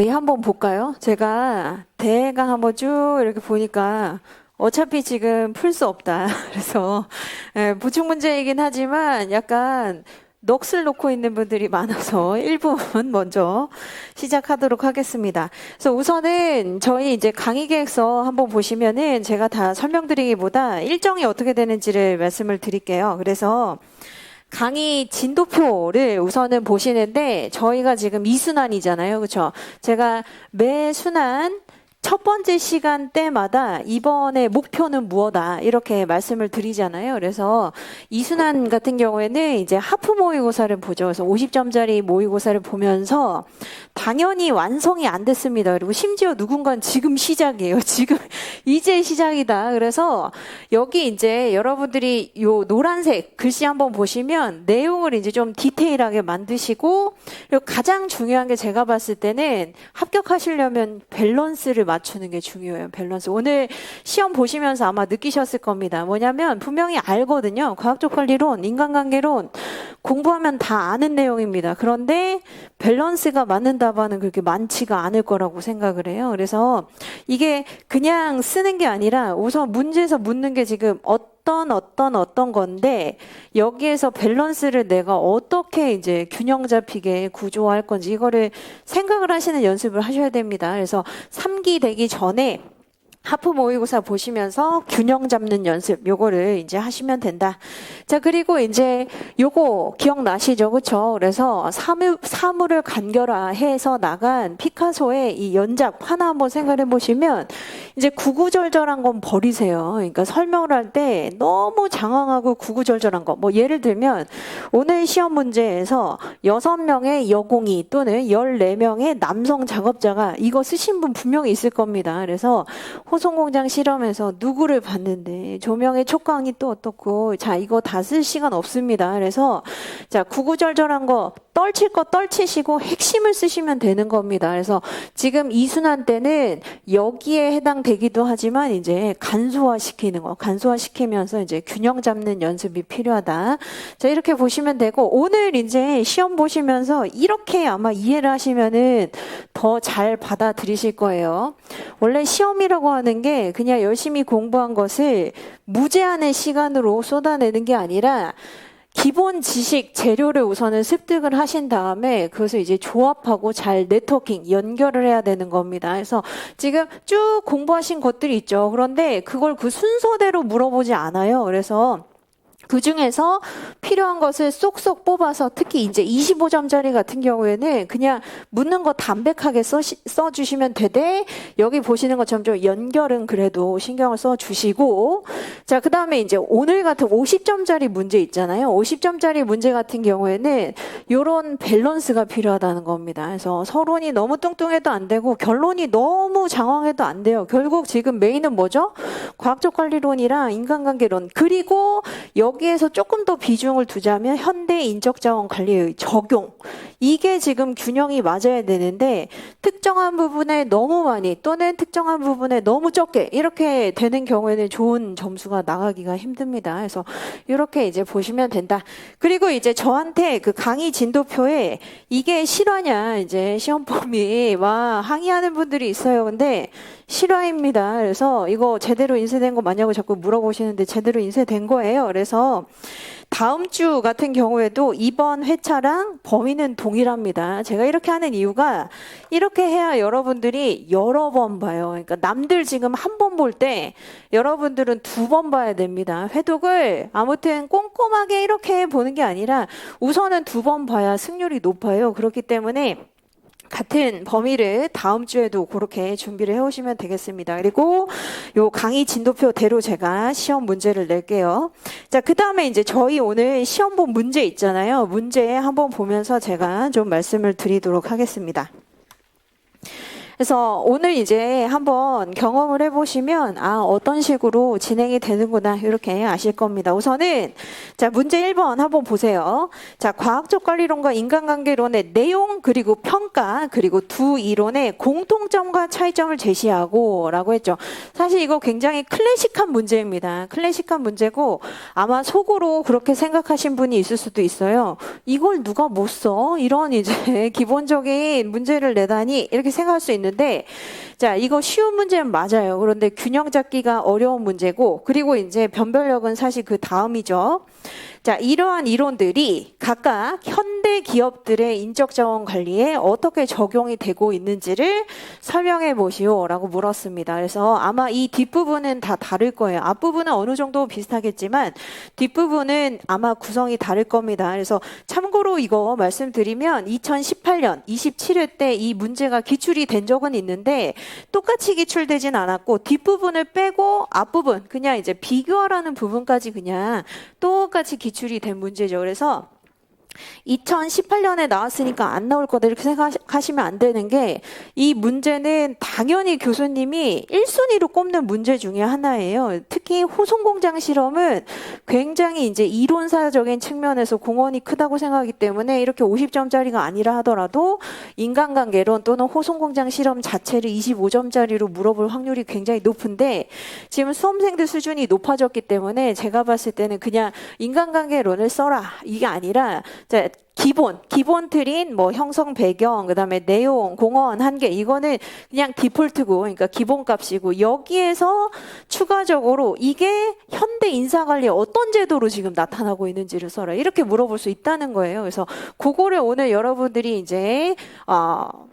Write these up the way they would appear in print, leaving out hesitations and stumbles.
저희 한번 볼까요? 제가 대강 한번 쭉 이렇게 보니까 어차피 지금 풀 수 없다. 그래서 보충 문제이긴 하지만 약간 넋을 놓고 있는 분들이 많아서 1분 먼저 시작하도록 하겠습니다. 그래서 우선은 저희 이제 강의 계획서 한번 보시면은 제가 다 설명드리기보다 일정이 어떻게 되는지를 말씀을 드릴게요. 그래서 강의 진도표를 우선은 보시는데 저희가 지금 2순환이잖아요. 그렇죠? 제가 매 순환 첫 번째 시간대마다 이번에 목표는 무엇이다 이렇게 말씀을 드리잖아요. 그래서 이순환 같은 경우에는 이제 하프 모의고사를 보죠. 그래서 50점짜리 모의고사를 보면서 당연히 완성이 안 됐습니다. 그리고 심지어 누군가는 지금 시작이에요. 지금 이제 시작이다. 그래서 여기 이제 여러분들이 요 노란색 글씨 한번 보시면 내용을 이제 좀 디테일하게 만드시고, 그리고 가장 중요한 게 제가 봤을 때는 합격하시려면 밸런스를 맞추는 게 중요해요. 밸런스. 오늘 시험 보시면서 아마 느끼셨을 겁니다. 뭐냐면 분명히 알거든요. 과학적 관리론, 인간관계론 공부하면 다 아는 내용입니다. 그런데 밸런스가 맞는 답안은 그렇게 많지가 않을 거라고 생각을 해요. 그래서 이게 그냥 쓰는 게 아니라 우선 문제에서 묻는 게 지금 어떤 건데 여기에서 밸런스를 내가 어떻게 이제 균형 잡히게 구조할 건지 이거를 생각을 하시는 연습을 하셔야 됩니다. 그래서 3기 되기 전에 하프 모의고사 보시면서 균형 잡는 연습 요거를 이제 하시면 된다. 자, 그리고 이제 요거 기억나시죠? 그렇죠? 그래서 사물을 간결화해서 나간 피카소의 이 연작 하나 한번 생각해 보시면 이제 구구절절한 건 버리세요. 그러니까 설명을 할 때 너무 장황하고 구구절절한 거. 뭐 예를 들면 오늘 시험 문제에서 6명의 여공이 또는 14명의 남성 작업자가 이거 쓰신 분 분명히 있을 겁니다. 그래서 호송공장 실험에서 누구를 봤는데 조명의 촉광이 또 어떻고, 자 이거 다 쓸 시간 없습니다. 그래서 자 구구절절한 거 떨칠 거 떨치시고 핵심을 쓰시면 되는 겁니다. 그래서 지금 이순환 때는 여기에 해당되기도 하지만 이제 간소화시키는 거, 간소화시키면서 이제 균형 잡는 연습이 필요하다. 자 이렇게 보시면 되고, 오늘 이제 시험 보시면서 이렇게 아마 이해를 하시면은 더 잘 받아들이실 거예요. 원래 시험이라고 하는 게 그냥 열심히 공부한 것을 무제한의 시간으로 쏟아내는 게 아니라 기본 지식, 재료를 우선은 습득을 하신 다음에 그것을 이제 조합하고 잘 네트워킹, 연결을 해야 되는 겁니다. 그래서 지금 쭉 공부하신 것들이 있죠. 그런데 그걸 그 순서대로 물어보지 않아요. 그래서 그 중에서 필요한 것을 쏙쏙 뽑아서 특히 이제 25점짜리 같은 경우에는 그냥 묻는 거 담백하게 써주시면 되되, 여기 보시는 것처럼 좀 연결은 그래도 신경을 써주시고, 자, 그 다음에 이제 오늘 같은 50점짜리 문제 있잖아요. 50점짜리 문제 같은 경우에는 요런 밸런스가 필요하다는 겁니다. 그래서 서론이 너무 뚱뚱해도 안 되고 결론이 너무 장황해도 안 돼요. 결국 지금 메인은 뭐죠? 과학적 관리론이랑 인간관계론, 그리고 여기에서 조금 더 비중을 두자면 현대 인적자원 관리의 적용, 이게 지금 균형이 맞아야 되는데 특정한 부분에 너무 많이 또는 특정한 부분에 너무 적게 이렇게 되는 경우에는 좋은 점수가 나가기가 힘듭니다. 그래서 이렇게 이제 보시면 된다. 그리고 이제 저한테 그 강의 진도표에 이게 실화냐 이제 시험 범위 와 항의하는 분들이 있어요. 근데 실화입니다. 그래서 이거 제대로 인쇄된 거 맞냐고 자꾸 물어보시는데 제대로 인쇄된 거예요. 그래서 다음 주 같은 경우에도 이번 회차랑 범위는 동일합니다. 제가 이렇게 하는 이유가 이렇게 해야 여러분들이 여러 번 봐요. 그러니까 남들 지금 한 번 볼 때 여러분들은 2번 봐야 됩니다. 회독을 아무튼 꼼꼼하게 이렇게 보는 게 아니라 우선은 2번 봐야 승률이 높아요. 그렇기 때문에 같은 범위를 다음 주에도 그렇게 준비를 해오시면 되겠습니다. 그리고 요 강의 진도표대로 제가 시험 문제를 낼게요. 자, 그 다음에 이제 저희 오늘 시험 본 문제 있잖아요. 문제 한번 보면서 제가 좀 말씀을 드리도록 하겠습니다. 그래서 오늘 이제 한번 경험을 해보시면 어떤 식으로 진행이 되는구나 이렇게 아실 겁니다. 우선은 자 문제 1번 한번 보세요. 자 과학적 관리론과 인간관계론의 내용 그리고 평가 그리고 두 이론의 공통점과 차이점을 제시하고 라고 했죠. 사실 이거 굉장히 클래식한 문제입니다. 클래식한 문제고 아마 속으로 그렇게 생각하신 분이 있을 수도 있어요. 이걸 누가 못 써? 이런 이제 기본적인 문제를 내다니 이렇게 생각할 수 있는데 자 이거 쉬운 문제는 맞아요. 그런데 균형 잡기가 어려운 문제고 그리고 이제 변별력은 사실 그 다음이죠. 자 이러한 이론들이 각각 현대 기업들의 인적 자원 관리에 어떻게 적용이 되고 있는지를 설명해 보시오라고 물었습니다. 그래서 아마 이 뒷부분은 다 다를 거예요. 앞부분은 어느 정도 비슷하겠지만 뒷부분은 아마 구성이 다를 겁니다. 그래서 참고로 이거 말씀드리면 2018년 27회 때 이 문제가 기출이 된 적은 있는데 똑같이 기출되진 않았고 뒷부분을 빼고 앞부분 그냥 이제 비교하라는 부분까지 그냥 똑같이 기출이 된 문제죠. 그래서 2018년에 나왔으니까 안 나올 거다 이렇게 생각하시면 안 되는 게 이 문제는 당연히 교수님이 1순위로 꼽는 문제 중에 하나예요. 특히 호송공장 실험은 굉장히 이제 이론사적인 측면에서 공헌이 크다고 생각하기 때문에 이렇게 50점짜리가 아니라 하더라도 인간관계론 또는 호송공장 실험 자체를 25점짜리로 물어볼 확률이 굉장히 높은데 지금 수험생들 수준이 높아졌기 때문에 제가 봤을 때는 그냥 인간관계론을 써라 이게 아니라 자, 기본 틀인 뭐 형성 배경, 그다음에 내용, 공헌, 한계 이거는 그냥 디폴트고 그러니까 기본값이고 여기에서 추가적으로 이게 현대 인사관리에 어떤 제도로 지금 나타나고 있는지를 써라. 이렇게 물어볼 수 있다는 거예요. 그래서 그거를 오늘 여러분들이 이제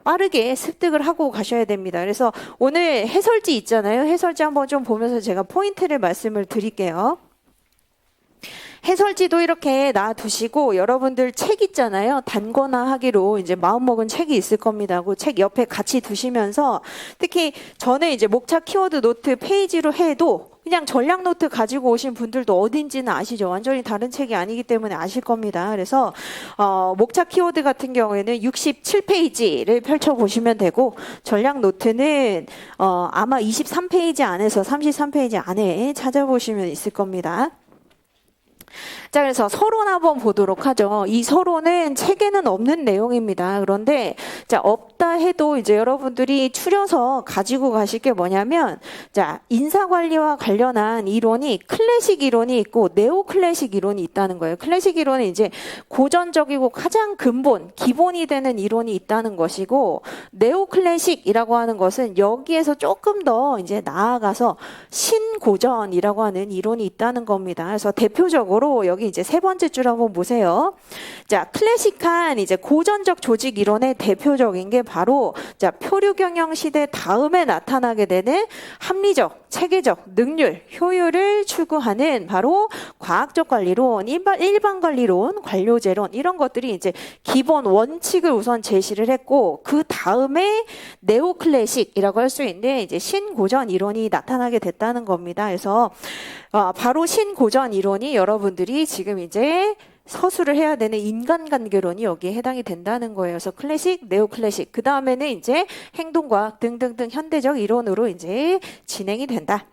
빠르게 습득을 하고 가셔야 됩니다. 그래서 오늘 해설지 있잖아요. 해설지 한번 좀 보면서 제가 포인트를 말씀을 드릴게요. 해설지도 이렇게 놔두시고 여러분들 책 있잖아요. 단거나 하기로 이제 마음먹은 책이 있을 겁니다. 그 책 옆에 같이 두시면서 특히 저는 이제 목차 키워드 노트 페이지로 해도 그냥 전략 노트 가지고 오신 분들도 어딘지는 아시죠? 완전히 다른 책이 아니기 때문에 아실 겁니다. 그래서 목차 키워드 같은 경우에는 67페이지를 펼쳐보시면 되고 전략 노트는 아마 23페이지 안에서 33페이지 안에 찾아보시면 있을 겁니다. 자, 그래서 서론 한번 보도록 하죠. 이 서론은 책에는 없는 내용입니다. 그런데 자, 없다 해도 이제 여러분들이 추려서 가지고 가실 게 뭐냐면 자, 인사관리와 관련한 이론이 클래식 이론이 있고 네오 클래식 이론이 있다는 거예요. 클래식 이론은 이제 고전적이고 가장 근본, 기본이 되는 이론이 있다는 것이고 네오 클래식이라고 하는 것은 여기에서 조금 더 이제 나아가서 신고전이라고 하는 이론이 있다는 겁니다. 그래서 대표적으로 여기 이제 세 번째 줄 한번 보세요. 자, 클래식한 이제 고전적 조직 이론의 대표적인 게 바로 자, 표류 경영 시대 다음에 나타나게 되는 합리적, 체계적, 능률, 효율을 추구하는 바로 과학적 관리론, 일반 관리론, 관료제론 이런 것들이 이제 기본 원칙을 우선 제시를 했고 그 다음에 네오 클래식이라고 할 수 있는 이제 신고전 이론이 나타나게 됐다는 겁니다. 그래서 바로 신고전 이론이 여러분들이 지금 이제 서술을 해야 되는 인간관계론이 여기에 해당이 된다는 거예요. 그래서 클래식, 네오 클래식, 그 다음에는 이제 행동과학 등등등 현대적 이론으로 이제 진행이 된다.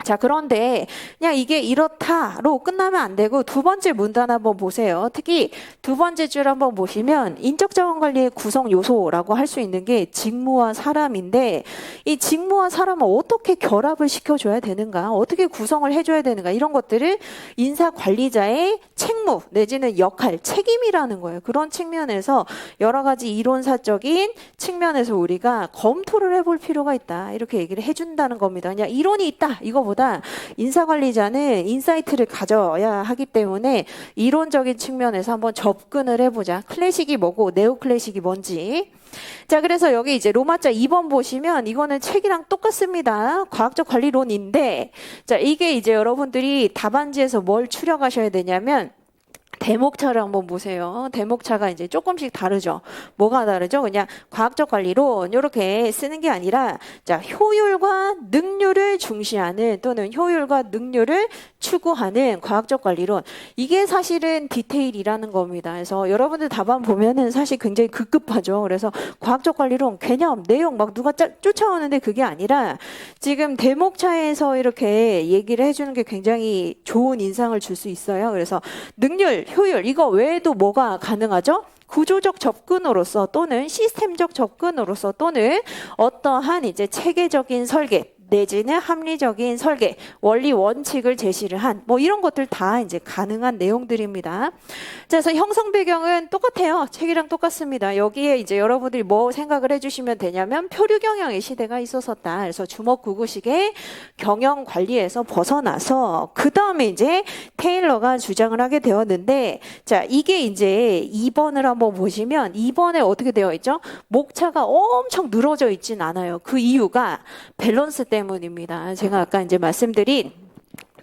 자, 그런데 그냥 이게 이렇다로 끝나면 안 되고 두 번째 문단 한번 보세요. 특히 두 번째 줄 한번 보시면 인적자원관리의 구성 요소라고 할 수 있는 게 직무와 사람인데 이 직무와 사람을 어떻게 결합을 시켜줘야 되는가, 어떻게 구성을 해줘야 되는가 이런 것들을 인사관리자의 책무 내지는 역할, 책임이라는 거예요. 그런 측면에서 여러 가지 이론사적인 측면에서 우리가 검토를 해볼 필요가 있다. 이렇게 얘기를 해준다는 겁니다. 그냥 이론이 있다. 이거보다 인사관리자는 인사이트를 가져야 하기 때문에 이론적인 측면에서 한번 접근을 해보자. 클래식이 뭐고 네오클래식이 뭔지. 자, 그래서 여기 이제 로마자 2번 보시면 이거는 책이랑 똑같습니다. 과학적 관리론인데 자, 이게 이제 여러분들이 답안지에서 뭘 추려가셔야 되냐면 대목차를 한번 보세요. 대목차가 이제 조금씩 다르죠. 뭐가 다르죠? 그냥 과학적 관리론 이렇게 쓰는 게 아니라 자, 효율과 능률을 중시하는 또는 효율과 능률을 추구하는 과학적 관리론. 이게 사실은 디테일이라는 겁니다. 그래서 여러분들 답안 보면은 사실 굉장히 급급하죠. 그래서 과학적 관리론 개념, 내용 막 누가 쫓아오는데 그게 아니라 지금 대목차에서 이렇게 얘기를 해주는 게 굉장히 좋은 인상을 줄 수 있어요. 그래서 능률, 효율 이거 외에도 뭐가 가능하죠? 구조적 접근으로서 또는 시스템적 접근으로서 또는 어떠한 이제 체계적인 설계 내지는 합리적인 설계, 원리 원칙을 제시를 한 뭐 이런 것들 다 이제 가능한 내용들입니다. 자, 그래서 형성 배경은 똑같아요. 책이랑 똑같습니다. 여기에 이제 여러분들이 뭐 생각을 해주시면 되냐면 표류 경영의 시대가 있었었다. 그래서 주먹구구식의 경영 관리에서 벗어나서 그 다음에 이제 테일러가 주장을 하게 되었는데, 자, 이게 이제 2번을 한번 보시면 2번에 어떻게 되어 있죠? 목차가 엄청 늘어져 있진 않아요. 그 이유가 밸런스 때문입니다. 제가 아까 이제 말씀드린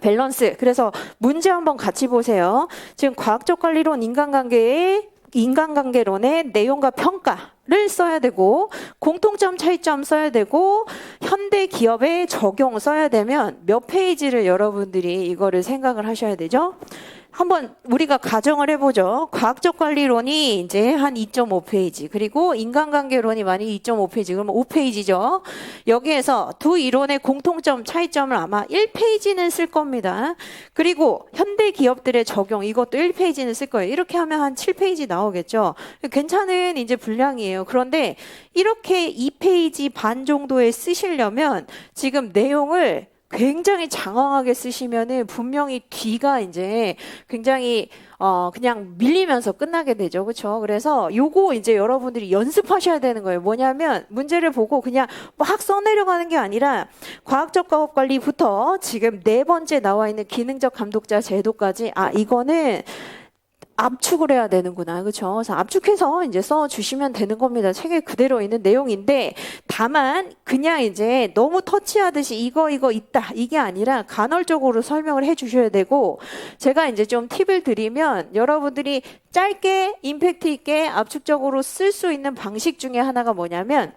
밸런스. 그래서 문제 한번 같이 보세요. 지금 과학적 관리론 인간관계론의 내용과 평가를 써야 되고 공통점 차이점 써야 되고 현대 기업의 적용 써야 되면 몇 페이지를 여러분들이 이거를 생각을 하셔야 되죠? 한번 우리가 가정을 해보죠. 과학적 관리론이 이제 한 2.5페이지, 그리고 인간관계론이 많이 2.5페이지, 그러면 5페이지죠. 여기에서 두 이론의 공통점, 차이점을 아마 1페이지는 쓸 겁니다. 그리고 현대 기업들의 적용, 이것도 1페이지는 쓸 거예요. 이렇게 하면 한 7페이지 나오겠죠. 괜찮은 이제 분량이에요. 그런데 이렇게 2페이지 반 정도에 쓰시려면 지금 내용을 굉장히 장황하게 쓰시면은 분명히 뒤가 이제 굉장히 그냥 밀리면서 끝나게 되죠. 그렇죠? 그래서 요거 이제 여러분들이 연습하셔야 되는 거예요. 뭐냐면 문제를 보고 그냥 막 써내려가는 게 아니라 과학적 과업 관리부터 지금 4번째 나와 있는 기능적 감독자 제도까지 이거는 압축을 해야 되는구나. 그렇죠? 그래서 압축해서 이제 써 주시면 되는 겁니다. 책에 그대로 있는 내용인데 다만 그냥 이제 너무 터치하듯이 이거 있다. 이게 아니라 간헐적으로 설명을 해 주셔야 되고, 제가 이제 좀 팁을 드리면 여러분들이 짧게 임팩트 있게 압축적으로 쓸 수 있는 방식 중에 하나가 뭐냐면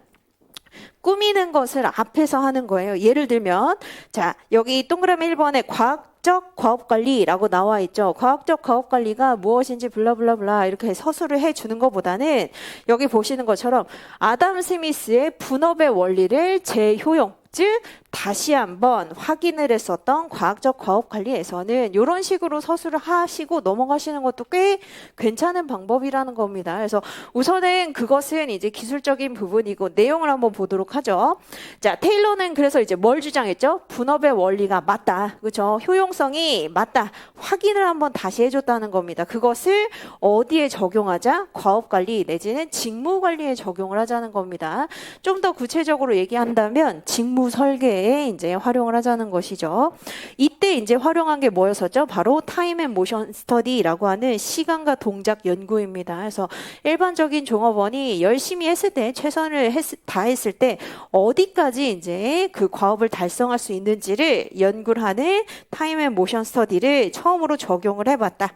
꾸미는 것을 앞에서 하는 거예요. 예를 들면 자, 여기 동그라미 1번에 과학적 과업관리라고 나와 있죠. 과학적 과업관리가 무엇인지 블라블라블라 이렇게 서술을 해주는 것보다는 여기 보시는 것처럼 아담 스미스의 분업의 원리를 재효용, 즉 다시 한번 확인을 했었던 과학적 과업 관리에서는 이런 식으로 서술을 하시고 넘어가시는 것도 꽤 괜찮은 방법이라는 겁니다. 그래서 우선은 그것은 이제 기술적인 부분이고 내용을 한번 보도록 하죠. 자, 테일러는 그래서 이제 뭘 주장했죠? 분업의 원리가 맞다. 그렇죠? 효용성이 맞다. 확인을 한번 다시 해줬다는 겁니다. 그것을 어디에 적용하자? 과업 관리 내지는 직무 관리에 적용을 하자는 겁니다. 좀 더 구체적으로 얘기한다면 직무 설계에 이제 활용을 하자는 것이죠. 이때 이제 활용한 게 뭐였었죠? 바로 타임 앤 모션 스터디라고 하는 시간과 동작 연구입니다. 그래서 일반적인 종업원이 열심히 했을 때, 최선을 다했을 때 어디까지 이제 그 과업을 달성할 수 있는지를 연구를 하는 타임 앤 모션 스터디를 처음으로 적용을 해봤다.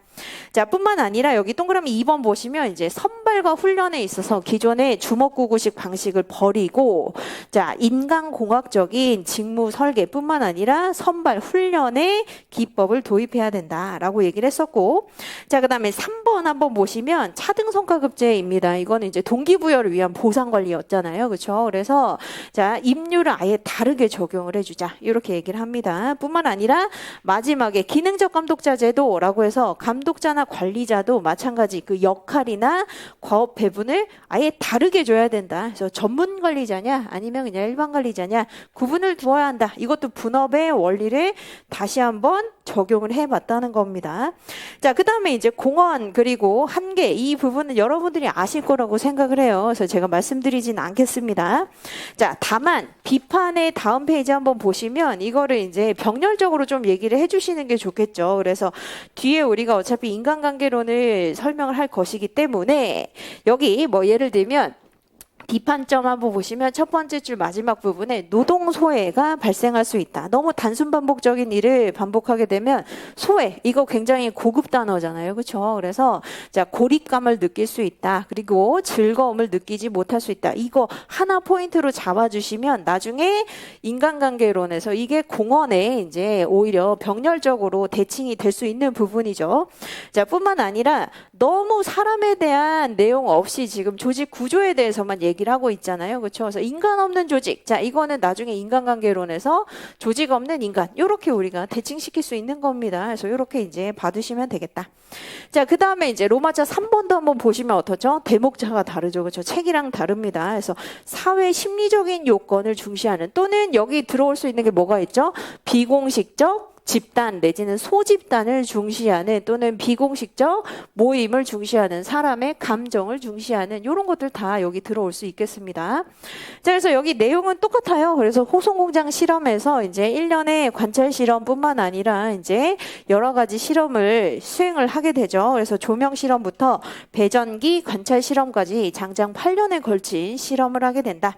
자, 뿐만 아니라 여기 동그라미 2번 보시면 이제 선발과 훈련에 있어서 기존의 주먹구구식 방식을 버리고, 자, 인간공학적인 직무 설계뿐만 아니라 선발 훈련의 기법을 도입해야 된다라고 얘기를 했었고, 자, 그다음에 3번 한번 보시면 차등성과급제입니다. 이거는 이제 동기부여를 위한 보상 관리였잖아요, 그렇죠? 그래서 자, 임료를 아예 다르게 적용을 해주자 이렇게 얘기를 합니다. 뿐만 아니라 마지막에 기능적 감독자 제도라고 해서 감독자나 관리자도 마찬가지 그 역할이나 과업 배분을 아예 다르게 줘야 된다. 그래서 전문 관리자냐 아니면 그냥 일반 관리자냐 구분을 두어야 한다. 이것도 분업의 원리를 다시 한번 적용을 해봤다는 겁니다. 자, 그 다음에 이제 공원 그리고 한계, 이 부분은 여러분들이 아실 거라고 생각을 해요. 그래서 제가 말씀드리진 않겠습니다. 자, 다만 비판의 다음 페이지 한번 보시면 이거를 이제 병렬적으로 좀 얘기를 해주시는 게 좋겠죠. 그래서 뒤에 우리가 어차피 인간관계론을 설명을 할 것이기 때문에 여기 뭐 예를 들면 뒷판점 한번 보시면 첫 번째 줄 마지막 부분에 노동 소외가 발생할 수 있다. 너무 단순 반복적인 일을 반복하게 되면 소외, 이거 굉장히 고급 단어잖아요. 그렇죠? 그래서 자, 고립감을 느낄 수 있다. 그리고 즐거움을 느끼지 못할 수 있다. 이거 하나 포인트로 잡아주시면 나중에 인간관계론에서 이게 공원에 이제 오히려 병렬적으로 대칭이 될 수 있는 부분이죠. 자, 뿐만 아니라 너무 사람에 대한 내용 없이 지금 조직 구조에 대해서만 얘기를 하고 있잖아요. 그렇죠? 그래서 인간 없는 조직. 자, 이거는 나중에 인간관계론에서 조직 없는 인간. 이렇게 우리가 대칭시킬 수 있는 겁니다. 그래서 이렇게 이제 봐두시면 되겠다. 자, 그 다음에 이제 로마자 3번도 한번 보시면 어떻죠? 대목자가 다르죠. 그렇죠? 책이랑 다릅니다. 그래서 사회 심리적인 요건을 중시하는, 또는 여기 들어올 수 있는 게 뭐가 있죠? 비공식적 집단 내지는 소집단을 중시하는, 또는 비공식적 모임을 중시하는, 사람의 감정을 중시하는, 이런 것들 다 여기 들어올 수 있겠습니다. 자, 그래서 여기 내용은 똑같아요. 그래서 호송공장 실험에서 이제 1년의 관찰 실험뿐만 아니라 이제 여러 가지 실험을 수행을 하게 되죠. 그래서 조명 실험부터 배전기 관찰 실험까지 장장 8년에 걸친 실험을 하게 된다.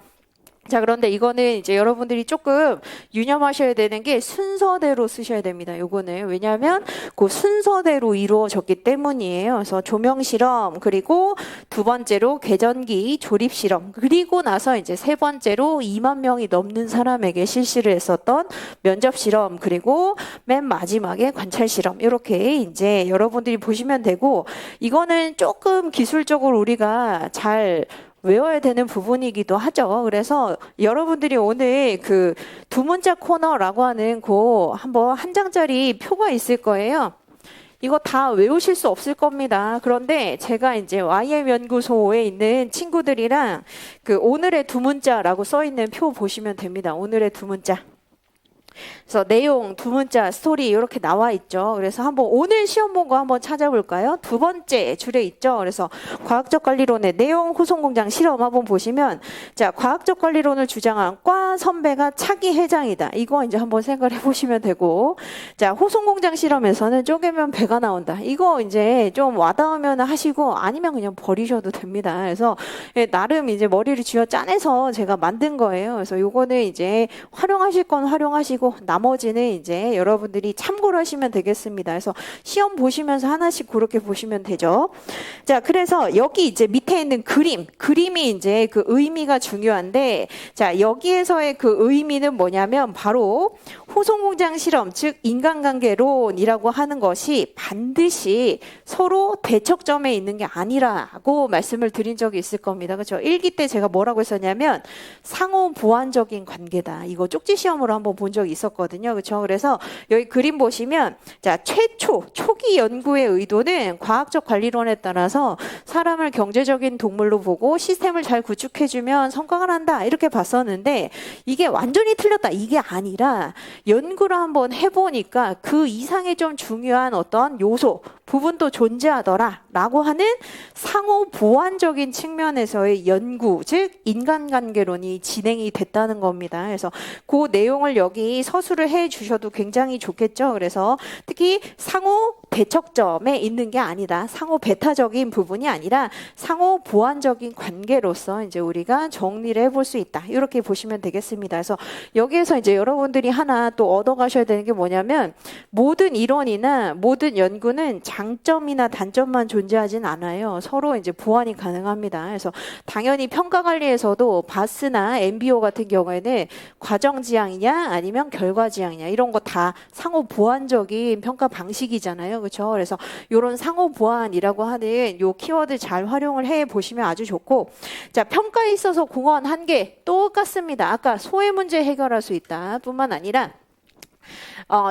자, 그런데 이거는 이제 여러분들이 조금 유념하셔야 되는 게 순서대로 쓰셔야 됩니다. 요거는 왜냐하면 그 순서대로 이루어졌기 때문이에요. 그래서 조명 실험, 그리고 두 번째로 궤전기 조립 실험, 그리고 나서 이제 세 번째로 2만 명이 넘는 사람에게 실시를 했었던 면접 실험, 그리고 맨 마지막에 관찰 실험, 이렇게 이제 여러분들이 보시면 되고, 이거는 조금 기술적으로 우리가 잘 외워야 되는 부분이기도 하죠. 그래서 여러분들이 오늘 그 두 문자 코너라고 하는 그 한번 한 장짜리 표가 있을 거예요. 이거 다 외우실 수 없을 겁니다. 그런데 제가 이제 YM 연구소에 있는 친구들이랑 그 오늘의 두 문자라고 써 있는 표 보시면 됩니다. 오늘의 두 문자. 그래서 내용, 두 문자, 스토리 이렇게 나와 있죠. 그래서 한번 오늘 시험 본 거 한번 찾아볼까요? 두 번째 줄에 있죠. 그래서 과학적 관리론의 내용, 호송공장 실험 한번 보시면, 자, 과학적 관리론을 주장한 과 선배가 차기 회장이다. 이거 이제 한번 생각을 해보시면 되고, 자, 호송공장 실험에서는 쪼개면 배가 나온다. 이거 이제 좀 와닿으면 하시고 아니면 그냥 버리셔도 됩니다. 그래서 나름 이제 머리를 쥐어 짜내서 제가 만든 거예요. 그래서 요거는 이제 활용하실 건 활용하시고 나머지는 이제 여러분들이 참고를 하시면 되겠습니다. 그래서 시험 보시면서 하나씩 그렇게 보시면 되죠. 자, 그래서 여기 이제 밑에 있는 그림이 이제 그 의미가 중요한데, 자, 여기에서의 그 의미는 뭐냐면 바로 호송공장 실험, 즉 인간관계론이라고 하는 것이 반드시 서로 대척점에 있는 게 아니라고 말씀을 드린 적이 있을 겁니다. 그렇죠? 1기 때 제가 뭐라고 했었냐면 상호 보완적인 관계다. 이거 쪽지 시험으로 한번 본 적이 있었거든요. 그렇죠? 그래서 여기 그림 보시면, 자, 초기 연구의 의도는 과학적 관리론에 따라서 사람을 경제적인 동물로 보고 시스템을 잘 구축해주면 성과가 난다, 이렇게 봤었는데 이게 완전히 틀렸다, 이게 아니라 연구를 한번 해보니까 그 이상의 좀 중요한 어떤 요소, 부분도 존재하더라 라고 하는 상호 보완적인 측면에서의 연구, 즉 인간관계론이 진행이 됐다는 겁니다. 그래서 그 내용을 여기 서술을 해 주셔도 굉장히 좋겠죠. 그래서 특히 상호 대척점에 있는 게 아니다, 상호 배타적인 부분이 아니라 상호 보완적인 관계로서 이제 우리가 정리를 해볼 수 있다, 이렇게 보시면 되겠습니다. 그래서 여기에서 이제 여러분들이 하나 또 얻어가셔야 되는 게 뭐냐면, 모든 이론이나 모든 연구는 장점이나 단점만 존재하진 않아요. 서로 이제 보완이 가능합니다. 그래서 당연히 평가 관리에서도 바스나 MBO 같은 경우에는 과정 지향이냐 아니면 결과 지향이냐, 이런 거 다 상호 보완적인 평가 방식이잖아요. 그렇죠? 그래서 이런 상호 보완이라고 하는 요 키워드 잘 활용을 해 보시면 아주 좋고, 자, 평가에 있어서 공헌 한계 똑같습니다. 아까 소외 문제 해결할 수 있다 뿐만 아니라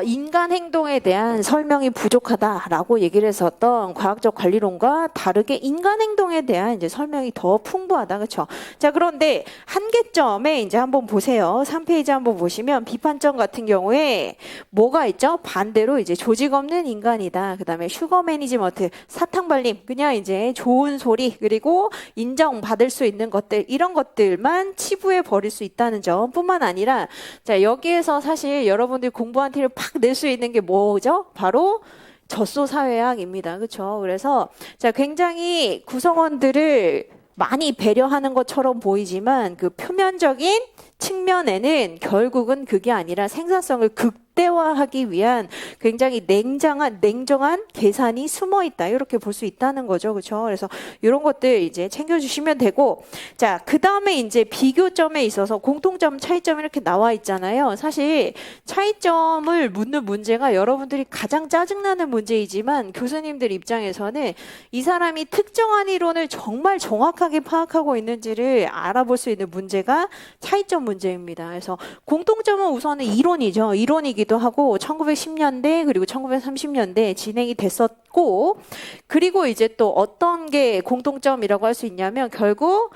인간 행동에 대한 설명이 부족하다라고 얘기를 했었던 과학적 관리론과 다르게 인간 행동에 대한 이제 설명이 더 풍부하다. 그렇죠? 자, 그런데 한계점에 이제 한번 보세요. 3페이지 한번 보시면 비판점 같은 경우에 뭐가 있죠? 반대로 이제 조직 없는 인간이다. 그다음에 슈거 매니지먼트, 사탕 발림, 그냥 이제 좋은 소리, 그리고 인정받을 수 있는 것들, 이런 것들만 치부해 버릴 수 있다는 점뿐만 아니라, 자, 여기에서 사실 여러분들이 공부한 티를 팍 낼 수 있는 게 뭐죠? 바로 젖소 사회학입니다. 그렇죠? 그래서 자, 굉장히 구성원들을 많이 배려하는 것처럼 보이지만 그 표면적인 측면에는 결국은 그게 아니라 생산성을 극대화하기 위한 굉장히 냉정한 계산이 숨어 있다. 이렇게 볼 수 있다는 거죠. 그렇죠? 그래서 이런 것들 이제 챙겨주시면 되고, 자, 그 다음에 이제 비교점에 있어서 공통점, 차이점 이렇게 나와 있잖아요. 사실 차이점을 묻는 문제가 여러분들이 가장 짜증나는 문제이지만 교수님들 입장에서는 이 사람이 특정한 이론을 정말 정확하게 파악하고 있는지를 알아볼 수 있는 문제가 차이점 문제입니다. 그래서 공통점은 우선은 이론이죠. 이론이기도 하고 1910년대 그리고 1930년대 진행이 됐었고, 그리고 이제 또 어떤 게 공통점이라고 할 수 있냐면 결국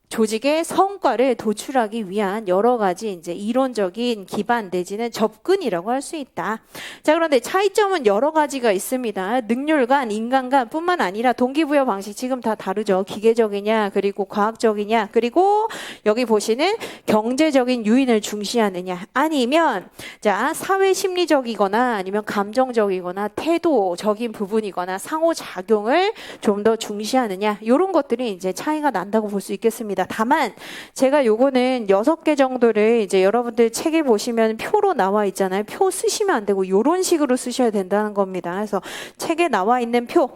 조직의 성과를 도출하기 위한 여러 가지 이제 이론적인 기반 내지는 접근이라고 할 수 있다. 자, 그런데 차이점은 여러 가지가 있습니다. 능률간, 인간간 뿐만 아니라 동기부여 방식 지금 다 다르죠. 기계적이냐, 그리고 과학적이냐, 그리고 여기 보시는 경제적인 유인을 중시하느냐, 아니면 자, 사회 심리적이거나 아니면 감정적이거나 태도적인 부분이거나 상호작용을 좀 더 중시하느냐, 이런 것들이 이제 차이가 난다고 볼 수 있겠습니다. 다만 제가 요거는 6개 정도를 이제 여러분들 책에 보시면 표로 나와 있잖아요. 표 쓰시면 안 되고 요런 식으로 쓰셔야 된다는 겁니다. 그래서 책에 나와 있는 표,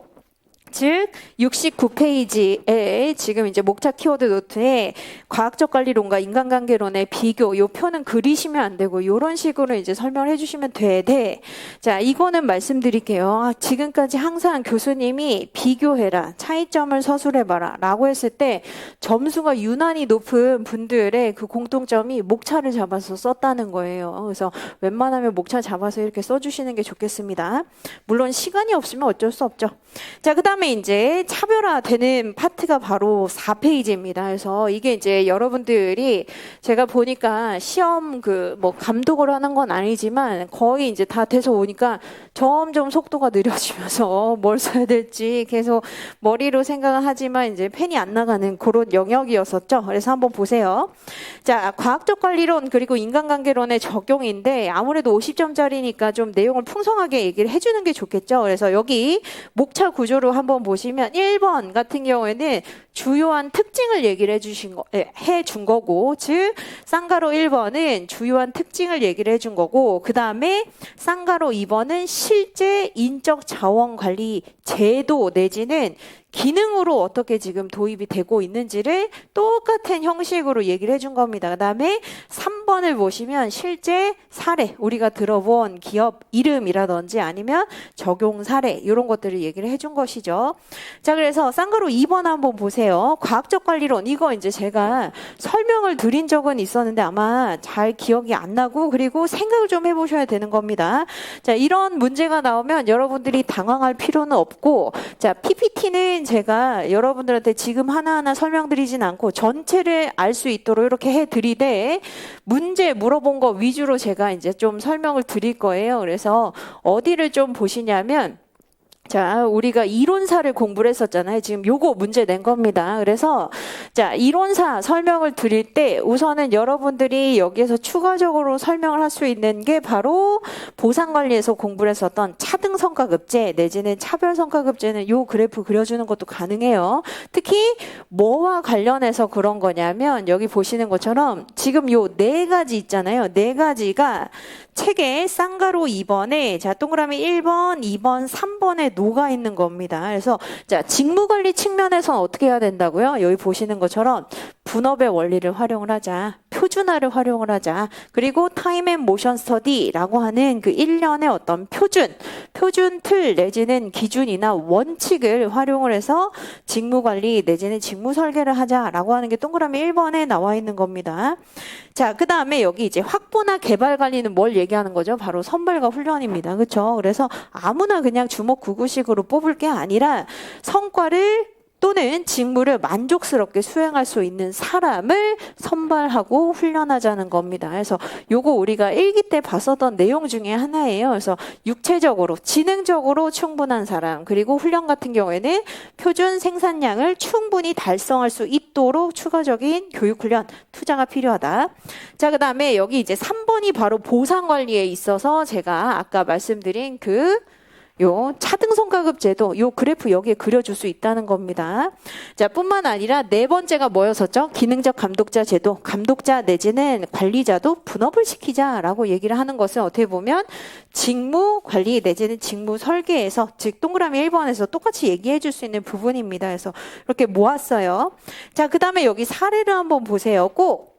즉 69페이지에 지금 이제 목차 키워드 노트에 과학적 관리론과 인간관계론의 비교, 요 표는 그리시면 안 되고 요런 식으로 이제 설명을 해주시면 돼. 자, 이거는 말씀드릴게요. 지금까지 항상 교수님이 비교해라, 차이점을 서술해봐라 라고 했을 때 점수가 유난히 높은 분들의 그 공통점이 목차를 잡아서 썼다는 거예요. 그래서 웬만하면 목차 잡아서 이렇게 써주시는 게 좋겠습니다. 물론 시간이 없으면 어쩔 수 없죠. 자, 그 다음에 이제 차별화되는 파트가 바로 4페이지입니다. 그래서 이게 이제 여러분들이 제가 보니까 시험 뭐 감독을 하는 건 아니지만 거의 이제 다 돼서 오니까 점점 속도가 느려지면서 뭘 써야 될지 계속 머리로 생각을 하지만 이제 펜이 안 나가는 그런 영역이었었죠. 그래서 한번 보세요. 자, 과학적 관리론 그리고 인간관계론의 적용인데 아무래도 50점짜리니까 좀 내용을 풍성하게 얘기를 해주는 게 좋겠죠. 그래서 여기 목차 구조로 한번 보시면 1번 같은 경우에는 주요한 특징을 얘기를 해준 거고, 즉 쌍가로 1번은 주요한 특징을 얘기를 해준 거고, 그 다음에 쌍가로 2번은 실제 인적 자원 관리 제도 내지는 기능으로 어떻게 지금 도입이 되고 있는지를 똑같은 형식으로 얘기를 해준 겁니다. 그 다음에 3번을 보시면 실제 사례, 우리가 들어본 기업 이름이라든지 아니면 적용 사례, 이런 것들을 얘기를 해준 것이죠. 자, 그래서 쌍가로 2번 한번 보세요. 과학적 관리론, 이거 이제 제가 설명을 드린 적은 있었는데 아마 잘 기억이 안 나고, 그리고 생각을 좀 해보셔야 되는 겁니다. 자, 이런 문제가 나오면 여러분들이 당황할 필요는 없고, 자, PPT는 제가 여러분들한테 지금 하나하나 설명드리진 않고 전체를 알 수 있도록 이렇게 해드리되, 문제 물어본 거 위주로 제가 이제 좀 설명을 드릴 거예요. 그래서 어디를 좀 보시냐면, 자, 우리가 이론사를 공부를 했었잖아요. 지금 요거 문제 낸 겁니다. 그래서 자, 이론사 설명을 드릴 때 우선은 여러분들이 여기에서 추가적으로 설명을 할 수 있는 게 바로 보상관리에서 공부를 했었던 차등성과급제 내지는 차별성과급제는 요 그래프 그려주는 것도 가능해요. 특히 뭐와 관련해서 그런 거냐면 여기 보시는 것처럼 지금 요 4가지 있잖아요. 4가지가 책에 쌍가로 2번에 자, 동그라미 1번, 2번, 3번에 녹아 있는 겁니다. 그래서 자, 직무관리 측면에서는 어떻게 해야 된다고요? 여기 보시는 것처럼 분업의 원리를 활용을 하자, 표준화를 활용을 하자, 그리고 타임 앤 모션 스터디라고 하는 그 1년의 어떤 표준 틀 내지는 기준이나 원칙을 활용을 해서 직무관리 내지는 직무 설계를 하자라고 하는 게 동그라미 1번에 나와 있는 겁니다. 자, 그 다음에 여기 이제 확보나 개발 관리는 뭘 얘기하는 거죠? 바로 선발과 훈련입니다. 그렇죠? 그래서 아무나 그냥 주먹 구구식으로 뽑을 게 아니라 성과를 또는 직무를 만족스럽게 수행할 수 있는 사람을 선발하고 훈련하자는 겁니다. 그래서 요거 우리가 일기 때 봤었던 내용 중에 하나예요. 그래서 육체적으로, 지능적으로 충분한 사람, 그리고 훈련 같은 경우에는 표준 생산량을 충분히 달성할 수 있도록 추가적인 교육 훈련 투자가 필요하다. 자, 그 다음에 여기 이제 3번이 바로 보상 관리에 있어서 제가 아까 말씀드린 그 요 차등성과급 제도, 요 그래프 여기에 그려줄 수 있다는 겁니다. 자, 뿐만 아니라 네 번째가 뭐였었죠? 기능적 감독자 제도. 감독자 내지는 관리자도 분업을 시키자라고 얘기를 하는 것은 어떻게 보면 직무 관리 내지는 직무 설계에서, 즉 동그라미 1번에서 똑같이 얘기해 줄 수 있는 부분입니다. 그래서 이렇게 모았어요. 자, 그 다음에 여기 사례를 한번 보세요. 꼭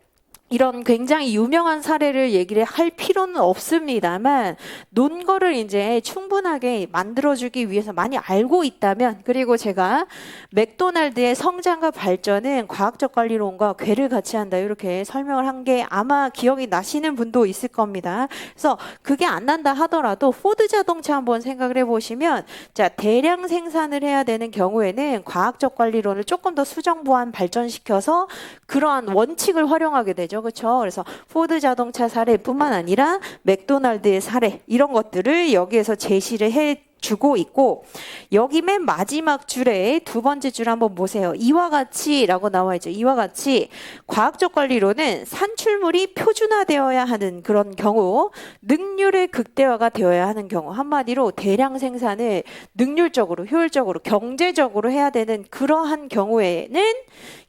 이런 굉장히 유명한 사례를 얘기를 할 필요는 없습니다만 논거를 이제 충분하게 만들어주기 위해서 많이 알고 있다면, 그리고 제가 맥도날드의 성장과 발전은 과학적 관리론과 궤를 같이 한다 이렇게 설명을 한 게 아마 기억이 나시는 분도 있을 겁니다. 그래서 그게 안 난다 하더라도 포드 자동차 한번 생각을 해보시면, 자, 대량 생산을 해야 되는 경우에는 과학적 관리론을 조금 더 수정 보완 발전시켜서 그러한 원칙을 활용하게 되죠. 그렇죠? 그래서 포드 자동차 사례뿐만 아니라 맥도날드의 사례, 이런 것들을 여기에서 제시를 해 주고 있고, 여기 맨 마지막 줄에 두 번째 줄 한번 보세요. 이와 같이라고 나와 있죠. 이와 같이 과학적 관리로는 산출물이 표준화되어야 하는 그런 경우, 능률의 극대화가 되어야 하는 경우, 한마디로 대량 생산을 능률적으로, 효율적으로, 경제적으로 해야 되는 그러한 경우에는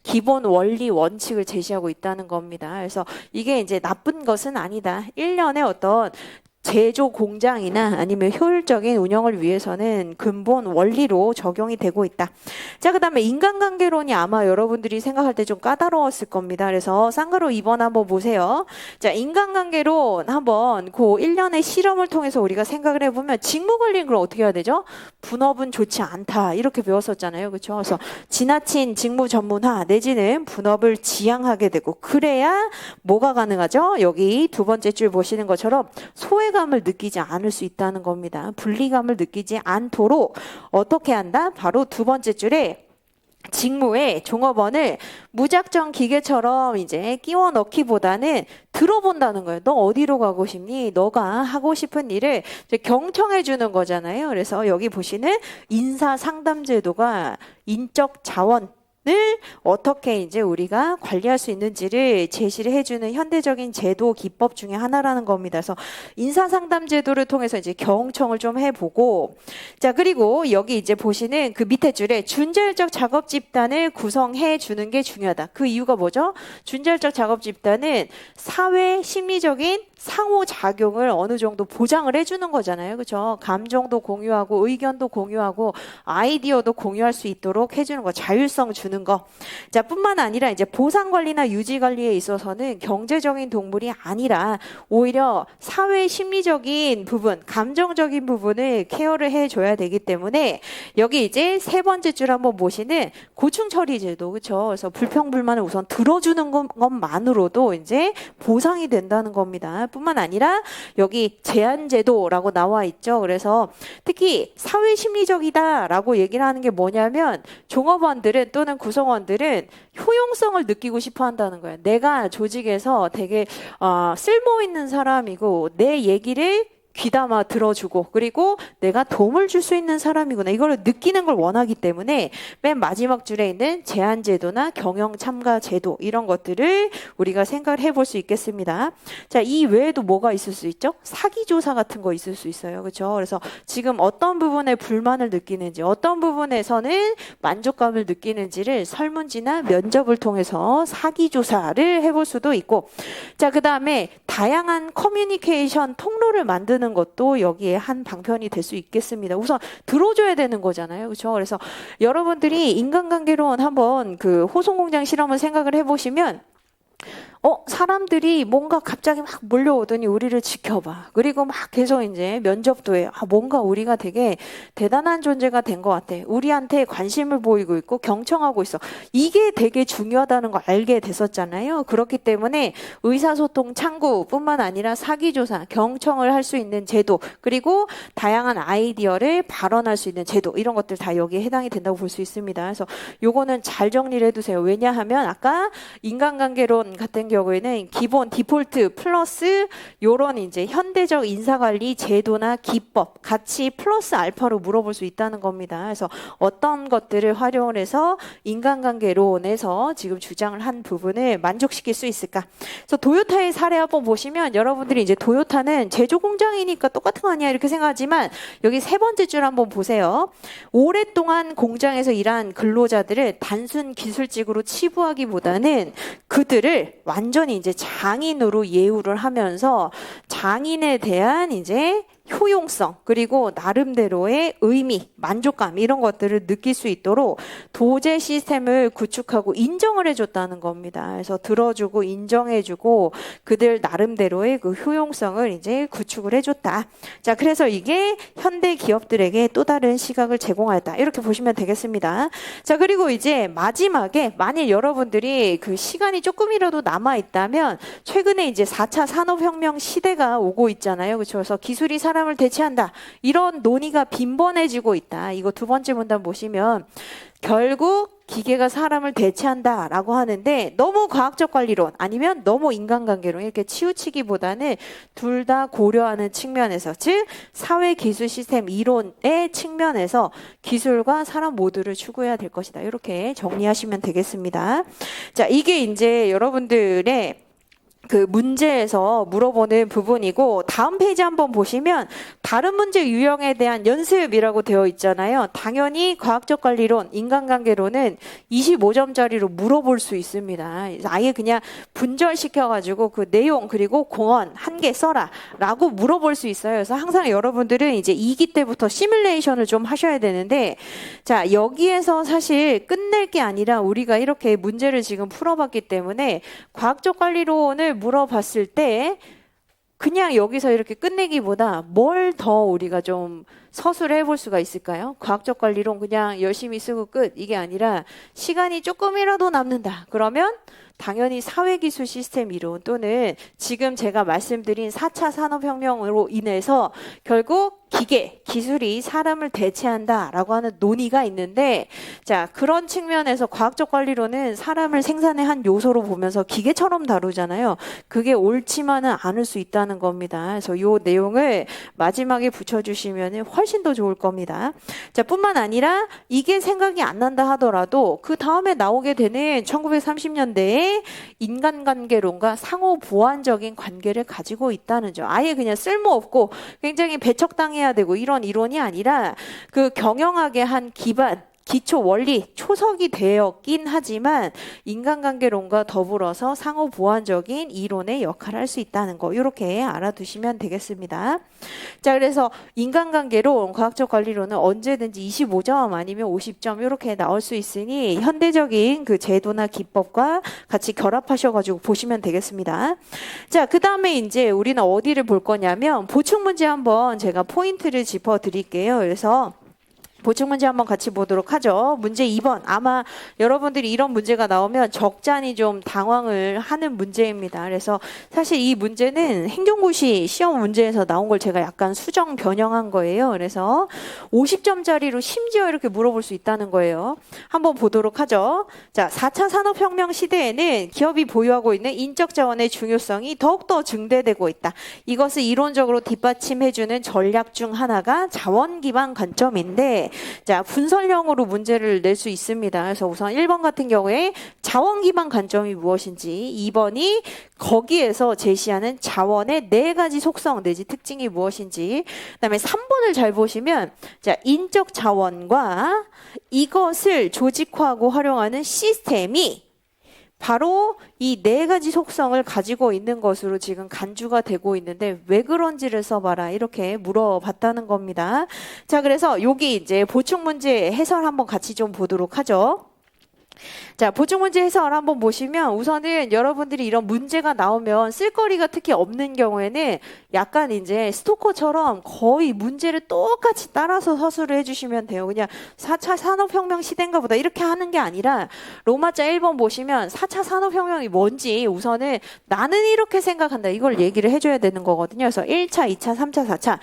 기본 원리 원칙을 제시하고 있다는 겁니다. 그래서 이게 이제 나쁜 것은 아니다. 1년에 어떤 제조 공장이나 아니면 효율적인 운영을 위해서는 근본 원리로 적용이 되고 있다. 자, 그 다음에 인간관계론이 아마 여러분들이 생각할 때 좀 까다로웠을 겁니다. 그래서 쌍가로 2번 한번 보세요. 자, 인간관계론 한번 그 1년의 실험을 통해서 우리가 생각을 해보면, 직무관리는 그럼 어떻게 해야 되죠? 분업은 좋지 않다 이렇게 배웠었잖아요. 그렇죠? 그래서 지나친 직무 전문화 내지는 분업을 지향하게 되고, 그래야 뭐가 가능하죠? 여기 두 번째 줄 보시는 것처럼 소외감을 느끼지 않을 수 있다는 겁니다. 분리감을 느끼지 않도록 어떻게 한다? 바로 두 번째 줄에 직무에 종업원을 무작정 기계처럼 이제 끼워 넣기보다는 들어본다는 거예요. 너 어디로 가고 싶니? 너가 하고 싶은 일을 이제 경청해 주는 거잖아요. 그래서 여기 보시는 인사 상담 제도가 인적 자원 을 어떻게 이제 우리가 관리할 수 있는지를 제시를 해주는 현대적인 제도 기법 중에 하나라는 겁니다. 그래서 인사상담 제도를 통해서 이제 경청을 좀 해보고, 자, 그리고 여기 이제 보시는 그 밑에 줄에 준자율적 작업 집단을 구성해 주는 게 중요하다. 그 이유가 뭐죠? 준자율적 작업 집단은 사회 심리적인 상호작용을 어느 정도 보장을 해주는 거잖아요. 그렇죠? 감정도 공유하고 의견도 공유하고 아이디어도 공유할 수 있도록 해주는 거, 자율성 주는 거. 자, 뿐만 아니라 이제 보상관리나 유지관리에 있어서는 경제적인 동물이 아니라 오히려 사회 심리적인 부분, 감정적인 부분을 케어를 해줘야 되기 때문에 여기 이제 세 번째 줄 한번 보시는 고충처리 제도. 그렇죠? 그래서 불평불만을 우선 들어주는 것만으로도 이제 보상이 된다는 겁니다. 뿐만 아니라 여기 제한제도라고 나와 있죠. 그래서 특히 사회심리적이다라고 얘기를 하는 게 뭐냐면, 종업원들은 또는 구성원들은 효용성을 느끼고 싶어 한다는 거예요. 내가 조직에서 되게 쓸모 있는 사람이고 내 얘기를 귀담아 들어주고, 그리고 내가 도움을 줄 수 있는 사람이구나, 이걸 느끼는 걸 원하기 때문에 맨 마지막 줄에 있는 제한제도나 경영참가제도, 이런 것들을 우리가 생각을 해볼 수 있겠습니다. 자, 이 외에도 뭐가 있을 수 있죠? 사기조사 같은 거 있을 수 있어요. 그렇죠? 그래서 지금 어떤 부분에 불만을 느끼는지, 어떤 부분에서는 만족감을 느끼는지를 설문지나 면접을 통해서 사기조사를 해볼 수도 있고, 자, 그 다음에 다양한 커뮤니케이션 통로를 만드는 것도 여기에 한 방편이 될 수 있겠습니다. 우선 들어줘야 되는 거잖아요. 그렇죠? 그래서 여러분들이 인간관계론 한번 그 호송공장 실험을 생각을 해보시면, 사람들이 뭔가 갑자기 막 몰려오더니 우리를 지켜봐. 그리고 막 계속 이제 면접도 해. 뭔가 우리가 되게 대단한 존재가 된 것 같아. 우리한테 관심을 보이고 있고 경청하고 있어. 이게 되게 중요하다는 걸 알게 됐었잖아요. 그렇기 때문에 의사소통 창구뿐만 아니라 사기조사, 경청을 할 수 있는 제도, 그리고 다양한 아이디어를 발언할 수 있는 제도, 이런 것들 다 여기에 해당이 된다고 볼 수 있습니다. 그래서 요거는 잘 정리를 해두세요. 왜냐하면 아까 인간관계론 같은 경우에는 기본 디폴트 플러스 요런 이제 현대적 인사관리 제도나 기법 같이 플러스 알파로 물어볼 수 있다는 겁니다. 그래서 어떤 것들을 활용을 해서 인간관계론에서 지금 주장을 한 부분을 만족시킬 수 있을까? 그래서 도요타의 사례 한번 보시면 여러분들이 이제 도요타는 제조 공장이니까 똑같은 거 아니야 이렇게 생각하지만 여기 세 번째 줄 한번 보세요. 오랫동안 공장에서 일한 근로자들을 단순 기술직으로 치부하기보다는 그들을 완전히 이제 장인으로 예우를 하면서 장인에 대한 이제 효용성 그리고 나름대로의 의미, 만족감 이런 것들을 느낄 수 있도록 도제 시스템을 구축하고 인정을 해줬다는 겁니다. 그래서 들어주고 인정해주고 그들 나름대로의 그 효용성을 이제 구축을 해줬다. 자, 그래서 이게 현대 기업들에게 또 다른 시각을 제공하였다. 이렇게 보시면 되겠습니다. 자, 그리고 이제 마지막에 만일 여러분들이 그 시간이 조금이라도 남아 있다면 최근에 이제 4차 산업혁명 시대가 오고 있잖아요. 그렇죠? 그래서 기술이 사람을 대체한다. 이런 논의가 빈번해지고 있다. 이거 두 번째 문단 보시면 결국 기계가 사람을 대체한다라고 하는데 너무 과학적 관리론 아니면 너무 인간관계론 이렇게 치우치기보다는 둘 다 고려하는 측면에서 즉 사회 기술 시스템 이론의 측면에서 기술과 사람 모두를 추구해야 될 것이다. 이렇게 정리하시면 되겠습니다. 자, 이게 이제 여러분들의 그 문제에서 물어보는 부분이고 다음 페이지 한번 보시면 다른 문제 유형에 대한 연습이라고 되어 있잖아요. 당연히 과학적 관리론, 인간관계론은 25점짜리로 물어볼 수 있습니다. 아예 그냥 분절시켜가지고 그 내용 그리고 공원 한 개 써라 라고 물어볼 수 있어요. 그래서 항상 여러분들은 이제 2기 때부터 시뮬레이션을 좀 하셔야 되는데 자, 여기에서 사실 끝낼 게 아니라 우리가 이렇게 문제를 지금 풀어봤기 때문에 과학적 관리론을 물어봤을 때 그냥 여기서 이렇게 끝내기보다 뭘 더 우리가 좀 서술을 해볼 수가 있을까요? 과학적 관리론 그냥 열심히 쓰고 끝 이게 아니라 시간이 조금이라도 남는다. 그러면 당연히 사회기술 시스템 이론 또는 지금 제가 말씀드린 4차 산업혁명으로 인해서 결국 기술이 사람을 대체한다라고 하는 논의가 있는데 자, 그런 측면에서 과학적 관리론은 사람을 생산의 한 요소로 보면서 기계처럼 다루잖아요. 그게 옳지만은 않을 수 있다는 겁니다. 그래서 이 내용을 마지막에 붙여주시면 훨씬 더 좋을 겁니다. 자, 뿐만 아니라 이게 생각이 안 난다 하더라도 그 다음에 나오게 되는 1930년대에 인간관계론과 상호 보완적인 관계를 가지고 있다는 점. 아예 그냥 쓸모없고 굉장히 배척당해야 되고 이런 이론이 아니라 그 경영학의 한 기반 기초 원리 초석이 되었긴 하지만 인간관계론과 더불어서 상호 보완적인 이론의 역할을 할 수 있다는 거 이렇게 알아두시면 되겠습니다. 자, 그래서 인간관계론, 과학적 관리론은 언제든지 25점 아니면 50점 이렇게 나올 수 있으니 현대적인 그 제도나 기법과 같이 결합하셔가지고 보시면 되겠습니다. 자, 그 다음에 이제 우리는 어디를 볼 거냐면 보충 문제 한번 제가 포인트를 짚어 드릴게요. 그래서 보충 문제 한번 같이 보도록 하죠. 문제 2번. 아마 여러분들이 이런 문제가 나오면 적잖이 좀 당황을 하는 문제입니다. 그래서 사실 이 문제는 행정고시 시험 문제에서 나온 걸 제가 약간 수정 변형한 거예요. 그래서 50점짜리로 심지어 이렇게 물어볼 수 있다는 거예요. 한번 보도록 하죠. 자, 4차 산업혁명 시대에는 기업이 보유하고 있는 인적 자원의 중요성이 더욱더 증대되고 있다. 이것을 이론적으로 뒷받침해주는 전략 중 하나가 자원 기반 관점인데 자, 분설형으로 문제를 낼 수 있습니다. 그래서 우선 1번 같은 경우에 자원 기반 관점이 무엇인지, 2번이 거기에서 제시하는 자원의 4가지 속성 내지 특징이 무엇인지, 그다음에 3번을 잘 보시면 자, 인적 자원과 이것을 조직화하고 활용하는 시스템이 바로 이 4가지 속성을 가지고 있는 것으로 지금 간주가 되고 있는데 왜 그런지를 써봐라 이렇게 물어봤다는 겁니다. 자, 그래서 여기 이제 보충 문제 해설 한번 같이 좀 보도록 하죠. 자, 보충 문제 해설 한번 보시면 우선은 여러분들이 이런 문제가 나오면 쓸거리가 특히 없는 경우에는 약간 이제 스토커처럼 거의 문제를 똑같이 따라서 서술을 해주시면 돼요. 그냥 4차 산업혁명 시대인가 보다 이렇게 하는 게 아니라 로마자 1번 보시면 4차 산업혁명이 뭔지 우선은 나는 이렇게 생각한다 이걸 얘기를 해줘야 되는 거거든요. 그래서 1차, 2차, 3차, 4차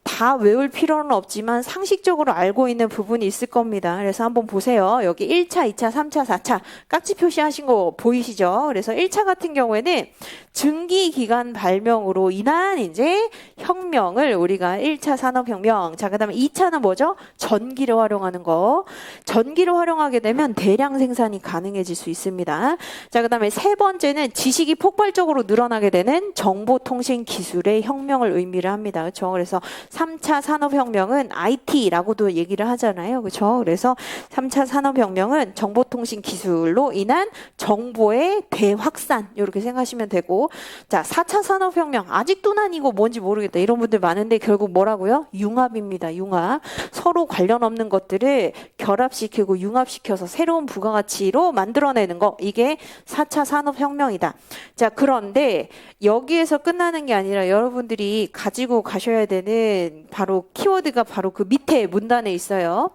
다 외울 필요는 없지만 상식적으로 알고 있는 부분이 있을 겁니다. 그래서 한번 보세요. 여기 1차, 2차, 3차, 4차 깍지 표시하신 거 보이시죠? 그래서 1차 같은 경우에는 증기기관 발명으로 인한 이제 혁명을 우리가 1차 산업혁명. 자, 그다음에 2차는 뭐죠? 전기를 활용하는 거. 전기를 활용하게 되면 대량 생산이 가능해질 수 있습니다. 자, 그다음에 세 번째는 지식이 폭발적으로 늘어나게 되는 정보통신 기술의 혁명을 의미를 합니다. 그렇죠? 그래서 3차 산업혁명은 IT라고도 얘기를 하잖아요. 그렇죠? 그래서 3차 산업혁명은 정보통신 기술로 인한 정보의 대확산 이렇게 생각하시면 되고, 자, 4차 산업혁명 아직도 난 이거 뭔지 모르겠다 이런 분들 많은데 결국 뭐라고요? 융합입니다. 융합. 서로 관련 없는 것들을 결합시키고 융합시켜서 새로운 부가가치로 만들어내는 거, 이게 4차 산업혁명이다. 자, 그런데 여기에서 끝나는 게 아니라 여러분들이 가지고 가셔야 되는 바로 키워드가 바로 그 밑에 문단에 있어요.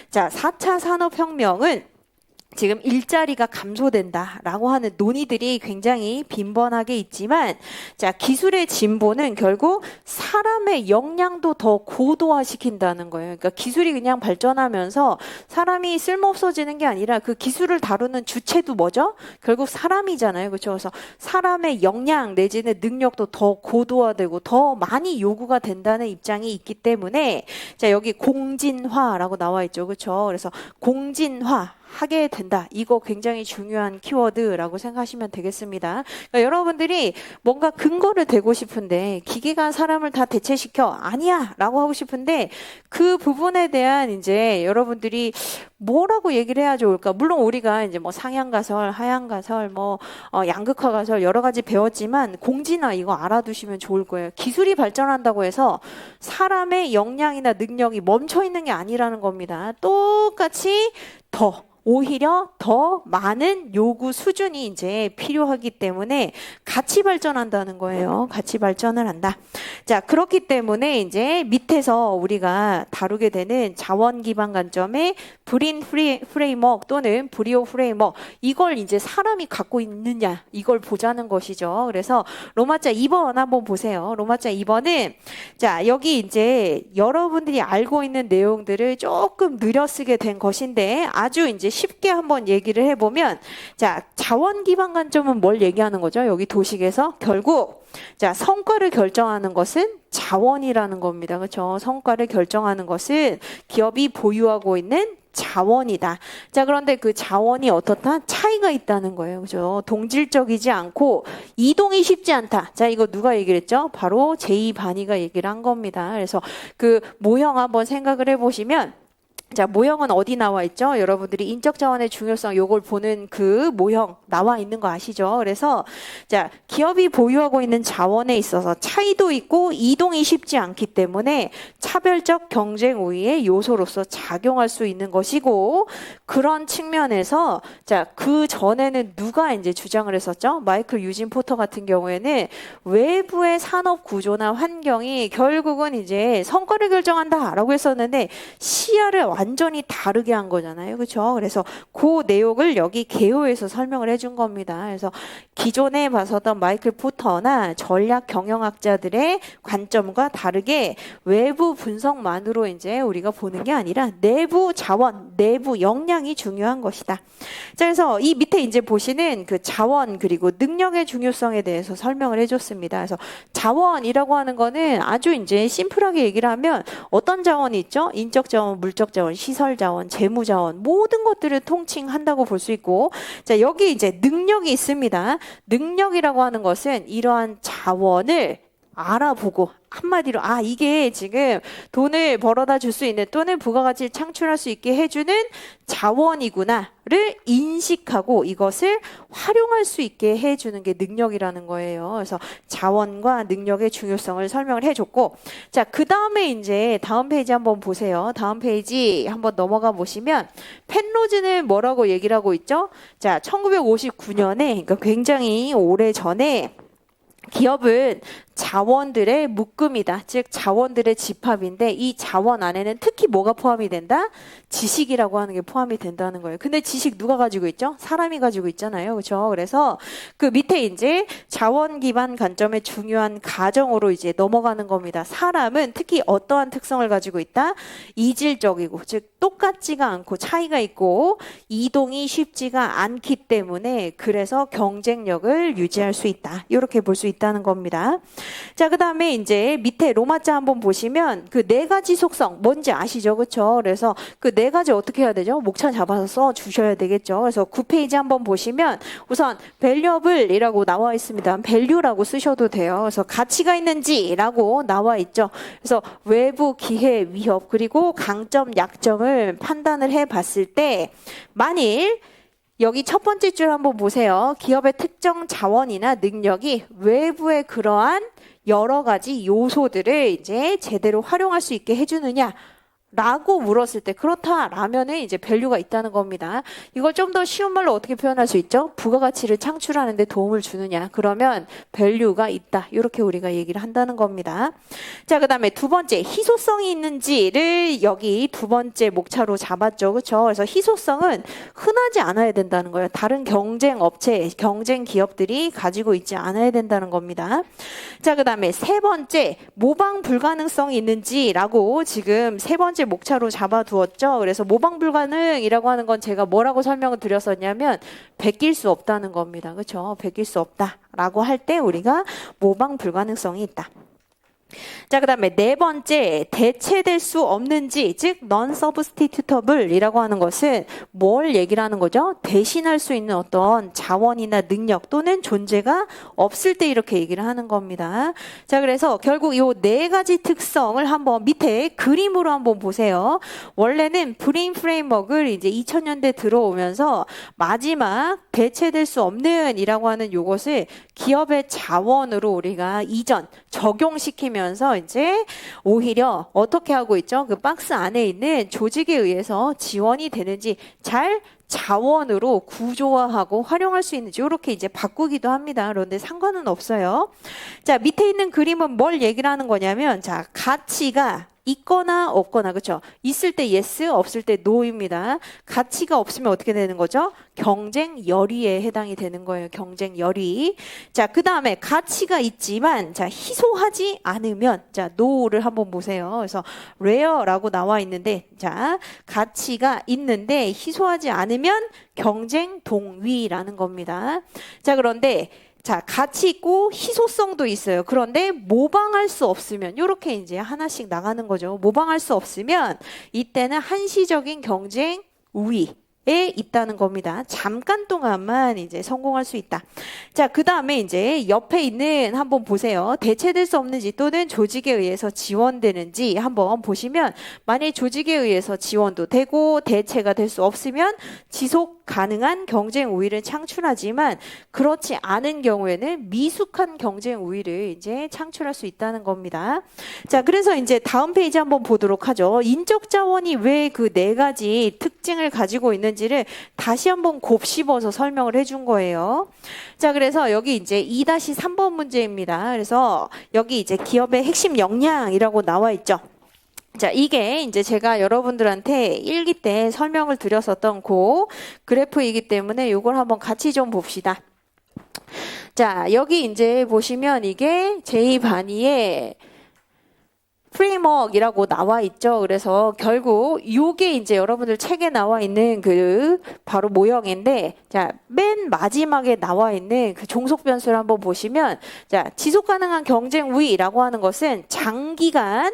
자, 4차 산업혁명은 지금 일자리가 감소된다라고 하는 논의들이 굉장히 빈번하게 있지만, 자, 기술의 진보는 결국 사람의 역량도 더 고도화시킨다는 거예요. 그러니까 기술이 그냥 발전하면서 사람이 쓸모없어지는 게 아니라 그 기술을 다루는 주체도 뭐죠? 결국 사람이잖아요. 그렇죠? 그래서 사람의 역량 내지는 능력도 더 고도화되고 더 많이 요구가 된다는 입장이 있기 때문에, 자, 여기 공진화라고 나와 있죠. 그렇죠? 그래서 공진화 하게 된다. 이거 굉장히 중요한 키워드라고 생각하시면 되겠습니다. 그러니까 여러분들이 뭔가 근거를 대고 싶은데 기계가 사람을 다 대체시켜 아니야 라고 하고 싶은데 그 부분에 대한 이제 여러분들이 뭐라고 얘기를 해야 좋을까? 물론 우리가 이제 뭐 상향가설, 하향가설, 양극화가설 여러 가지 배웠지만 공진화 이거 알아두시면 좋을 거예요. 기술이 발전한다고 해서 사람의 역량이나 능력이 멈춰 있는 게 아니라는 겁니다. 똑같이 오히려 더 많은 요구 수준이 이제 필요하기 때문에 같이 발전한다는 거예요. 같이 발전을 한다. 자, 그렇기 때문에 이제 밑에서 우리가 다루게 되는 자원 기반 관점의 브린 프레임워크 또는 브리오 프레임워크, 이걸 이제 사람이 갖고 있느냐 이걸 보자는 것이죠. 그래서 로마자 2번 한번 보세요. 로마자 2번은 자, 여기 이제 여러분들이 알고 있는 내용들을 조금 늘려쓰게 된 것인데 아주 이제 쉽게 한번 얘기를 해보면, 자, 자원 기반 관점은 뭘 얘기하는 거죠? 여기 도식에서 결국 자, 성과를 결정하는 것은 자원이라는 겁니다. 그렇죠? 성과를 결정하는 것은 기업이 보유하고 있는 자원이다. 자, 그런데 그 자원이 어떻다? 차이가 있다는 거예요. 그죠? 동질적이지 않고 이동이 쉽지 않다. 자, 이거 누가 얘기를 했죠? 바로 제이바니가 얘기를 한 겁니다. 그래서 그 모형 한번 생각을 해보시면, 자, 모형은 어디 나와 있죠? 여러분들이 인적 자원의 중요성 요걸 보는 그 모형 나와 있는 거 아시죠? 그래서 자, 기업이 보유하고 있는 자원에 있어서 차이도 있고 이동이 쉽지 않기 때문에 차별적 경쟁 우위의 요소로서 작용할 수 있는 것이고, 그런 측면에서 자, 그 전에는 누가 이제 주장을 했었죠? 마이클 유진 포터 같은 경우에는 외부의 산업 구조나 환경이 결국은 이제 성과를 결정한다라고 했었는데 시야를 완전히 다르게 한 거잖아요. 그렇죠? 그래서 그 내용을 여기 개요에서 설명을 해준 겁니다. 그래서 기존에 봐서던 마이클 포터나 전략 경영학자들의 관점과 다르게 외부 분석만으로 이제 우리가 보는 게 아니라 내부 자원, 내부 역량이 중요한 것이다. 자, 그래서 이 밑에 이제 보시는 그 자원 그리고 능력의 중요성에 대해서 설명을 해줬습니다. 그래서 자원이라고 하는 거는 아주 이제 심플하게 얘기를 하면 어떤 자원이 있죠? 인적 자원, 물적 자원, 시설 자원, 재무 자원 모든 것들을 통칭한다고 볼 수 있고, 자, 여기 이제 능력이 있습니다. 능력이라고 하는 것은 이러한 자원을 알아보고 한마디로 이게 지금 돈을 벌어다 줄 수 있는 또는 부가가치를 창출할 수 있게 해주는 자원이구나를 인식하고 이것을 활용할 수 있게 해주는 게 능력이라는 거예요. 그래서 자원과 능력의 중요성을 설명을 해줬고, 자, 그 다음에 이제 다음 페이지 한번 보세요. 다음 페이지 한번 넘어가 보시면 펜로즈는 뭐라고 얘기를 하고 있죠? 자, 1959년에 그러니까 굉장히 오래 전에 기업은 자원들의 묶음이다. 즉 자원들의 집합인데 이 자원 안에는 특히 뭐가 포함이 된다? 지식이라고 하는 게 포함이 된다는 거예요. 근데 지식 누가 가지고 있죠? 사람이 가지고 있잖아요. 그렇죠? 그래서 그 밑에 이제 자원 기반 관점의 중요한 가정으로 이제 넘어가는 겁니다. 사람은 특히 어떠한 특성을 가지고 있다? 이질적이고 즉 똑같지가 않고 차이가 있고 이동이 쉽지가 않기 때문에 그래서 경쟁력을 유지할 수 있다. 이렇게 볼 수 있다는 겁니다. 자, 그 다음에 이제 밑에 로마자 한번 보시면 그 네 가지 속성 뭔지 아시죠? 그렇죠? 그래서 그 네 가지 어떻게 해야 되죠? 목차 잡아서 써 주셔야 되겠죠. 그래서 9페이지 한번 보시면 우선 valuable이라고 나와 있습니다. value라고 쓰셔도 돼요. 그래서 가치가 있는지라고 나와 있죠. 그래서 외부 기회 위협 그리고 강점 약점을 판단을 해 봤을 때 만일 여기 첫 번째 줄 한번 보세요. 기업의 특정 자원이나 능력이 외부의 그러한 여러 가지 요소들을 이제 제대로 활용할 수 있게 해주느냐? 라고 물었을 때 그렇다라면은 이제 밸류가 있다는 겁니다. 이걸 좀 더 쉬운 말로 어떻게 표현할 수 있죠? 부가가치를 창출하는 데 도움을 주느냐? 그러면 밸류가 있다. 이렇게 우리가 얘기를 한다는 겁니다. 자, 그다음에 두 번째 희소성이 있는지를 여기 두 번째 목차로 잡았죠. 그렇죠? 그래서 희소성은 흔하지 않아야 된다는 거예요. 다른 경쟁 업체, 경쟁 기업들이 가지고 있지 않아야 된다는 겁니다. 자, 그다음에 세 번째 모방 불가능성이 있는지라고 지금 세 번째 목차로 잡아두었죠. 그래서 모방 불가능이라고 하는 건 제가 뭐라고 설명을 드렸었냐면 베낄 수 없다는 겁니다. 그렇죠? 베낄 수 없다라고 할 때 우리가 모방 불가능성이 있다. 자, 그 다음에 네 번째 대체될 수 없는지 즉 non-substitutable이라고 하는 것은 뭘 얘기를 하는 거죠? 대신할 수 있는 어떤 자원이나 능력 또는 존재가 없을 때 이렇게 얘기를 하는 겁니다. 자, 그래서 결국 이 네 가지 특성을 한번 밑에 그림으로 한번 보세요. 원래는 브레인 프레임워크를 이제 2000년대 들어오면서 마지막 대체될 수 없는 이라고 하는 요것을 기업의 자원으로 우리가 이전 적용시키면서 이제 오히려 어떻게 하고 있죠? 그 박스 안에 있는 조직에 의해서 지원이 되는지 잘 자원으로 구조화하고 활용할 수 있는지 이렇게 이제 바꾸기도 합니다. 그런데 상관은 없어요. 자, 밑에 있는 그림은 뭘 얘기를 하는 거냐면 자, 가치가 있거나 없거나 그렇죠? 있을 때 yes, 없을 때 no입니다. 가치가 없으면 어떻게 되는 거죠? 경쟁 열의에 해당이 되는 거예요. 경쟁 열의. 자, 그 다음에 가치가 있지만 자 희소하지 않으면 자 no를 한번 보세요. 그래서 rare라고 나와 있는데 자 가치가 있는데 희소하지 않으면 경쟁 동위라는 겁니다. 자, 그런데 자, 가치 있고 희소성도 있어요. 그런데 모방할 수 없으면 이렇게 이제 하나씩 나가는 거죠. 모방할 수 없으면 이때는 한시적인 경쟁 우위에 있다는 겁니다. 잠깐 동안만 이제 성공할 수 있다. 자, 그 다음에 이제 옆에 있는 한번 보세요. 대체될 수 없는지 또는 조직에 의해서 지원되는지 한번 보시면 만약 조직에 의해서 지원도 되고 대체가 될 수 없으면 지속 가능한 경쟁 우위를 창출하지만 그렇지 않은 경우에는 미숙한 경쟁 우위를 이제 창출할 수 있다는 겁니다. 자, 그래서 이제 다음 페이지 한번 보도록 하죠. 인적 자원이 왜 그 네 가지 특징을 가지고 있는지를 다시 한번 곱씹어서 설명을 해준 거예요. 자, 그래서 여기 이제 2-3번 문제입니다. 그래서 여기 이제 기업의 핵심 역량이라고 나와 있죠. 자, 이게 이제 제가 여러분들한테 일기 때 설명을 드렸었던 그 그래프이기 때문에 이걸 한번 같이 좀 봅시다. 자, 여기 이제 보시면 이게 제2반위의 프레임워크이라고 나와 있죠. 그래서 결국 이게 이제 여러분들 책에 나와 있는 그 바로 모형인데 자, 맨 마지막에 나와 있는 그 종속 변수를 한번 보시면 자, 지속 가능한 경쟁 우위라고 하는 것은 장기간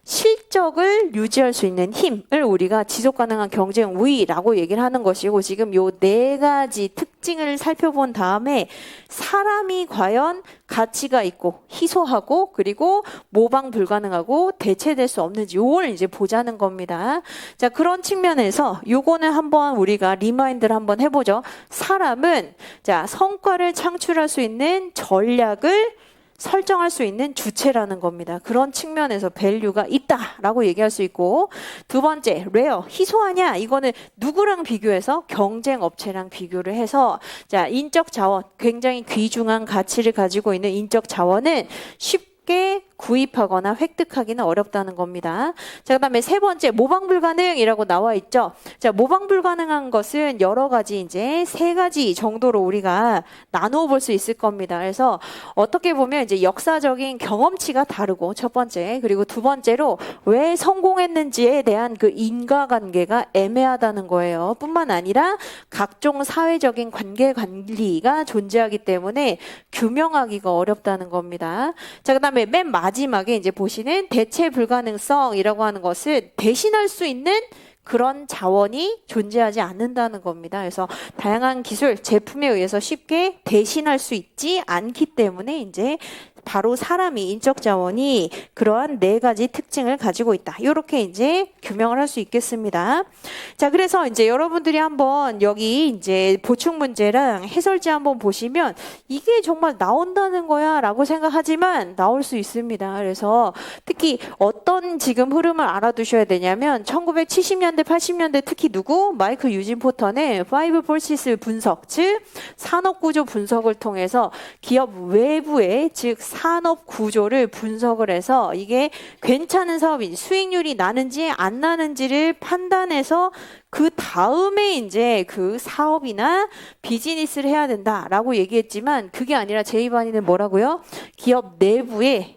실적을 유지할 수 있는 힘을 우리가 지속 가능한 경쟁 우위라고 얘기를 하는 것이고 지금 요 네 가지 특징을 살펴본 다음에 사람이 과연 가치가 있고 희소하고 그리고 모방 불가능하고 대체될 수 없는지 요걸 이제 보자는 겁니다. 자, 그런 측면에서 요거는 한번 우리가 리마인드를 한번 해보죠. 사람은 자, 성과를 창출할 수 있는 전략을 설정할 수 있는 주체라는 겁니다. 그런 측면에서 밸류가 있다라고 얘기할 수 있고, 두 번째, rare, 희소하냐? 이거는 누구랑 비교해서? 경쟁 업체랑 비교를 해서, 자, 인적 자원, 굉장히 귀중한 가치를 가지고 있는 인적 자원은 쉽게 구입하거나 획득하기는 어렵다는 겁니다. 자, 그다음에 세 번째, 모방 불가능이라고 나와 있죠. 자, 모방 불가능한 것은 여러 가지 이제 세 가지 정도로 우리가 나누어 볼 수 있을 겁니다. 그래서 어떻게 보면 이제 역사적인 경험치가 다르고 첫 번째, 그리고 두 번째로 왜 성공했는지에 대한 그 인과관계가 애매하다는 거예요. 뿐만 아니라 각종 사회적인 관계 관리가 존재하기 때문에 규명하기가 어렵다는 겁니다. 자, 그다음에 맨 마지막에 이제 보시는 대체 불가능성이라고 하는 것은 대신할 수 있는 그런 자원이 존재하지 않는다는 겁니다. 그래서 다양한 기술, 제품에 의해서 쉽게 대신할 수 있지 않기 때문에 이제 바로 사람이, 인적 자원이 그러한 네 가지 특징을 가지고 있다. 이렇게 이제 규명을 할 수 있겠습니다. 자, 그래서 이제 여러분들이 한번 여기 이제 보충 문제랑 해설지 한번 보시면 이게 정말 나온다는 거야 라고 생각하지만 나올 수 있습니다. 그래서 특히 어떤 지금 흐름을 알아두셔야 되냐면 1970년대, 80년대 특히 누구? 마이클 유진 포터는 5 forces 분석, 즉 산업구조 분석을 통해서 기업 외부의 즉 산업 구조를 분석을 해서 이게 괜찮은 사업인지 수익률이 나는지 안 나는지를 판단해서 그 다음에 이제 그 사업이나 비즈니스를 해야 된다라고 얘기했지만 그게 아니라 제이바니는 뭐라고요? 기업 내부에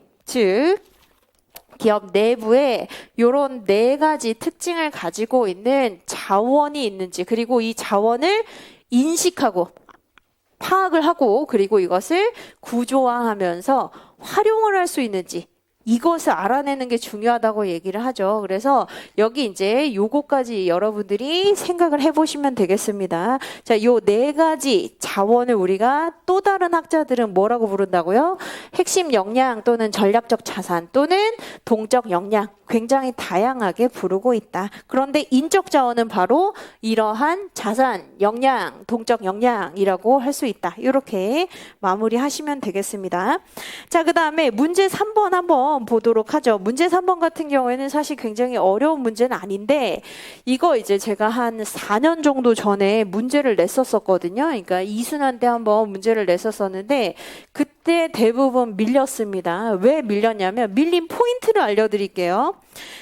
요런 네 가지 특징을 가지고 있는 자원이 있는지, 그리고 이 자원을 인식하고 파악을 하고 그리고 이것을 구조화하면서 활용을 할 수 있는지 이것을 알아내는 게 중요하다고 얘기를 하죠. 그래서 여기 이제 요거까지 여러분들이 생각을 해보시면 되겠습니다. 자, 요 네 가지 자원을 우리가 또 다른 학자들은 뭐라고 부른다고요? 핵심 역량 또는 전략적 자산 또는 동적 역량, 굉장히 다양하게 부르고 있다. 그런데 인적 자원은 바로 이러한 자산, 역량, 동적 역량이라고 할 수 있다. 이렇게 마무리하시면 되겠습니다. 자, 그 다음에 문제 3번 한번 보도록 하죠. 문제 3번 같은 경우에는 사실 굉장히 어려운 문제는 아닌데 이거 이제 제가 한 4년 정도 전에 문제를 냈었거든요. 그러니까 이순환 때 한번 문제를 냈었는데 그때 대부분 밀렸습니다. 왜 밀렸냐면 밀린 포인트를 알려드릴게요.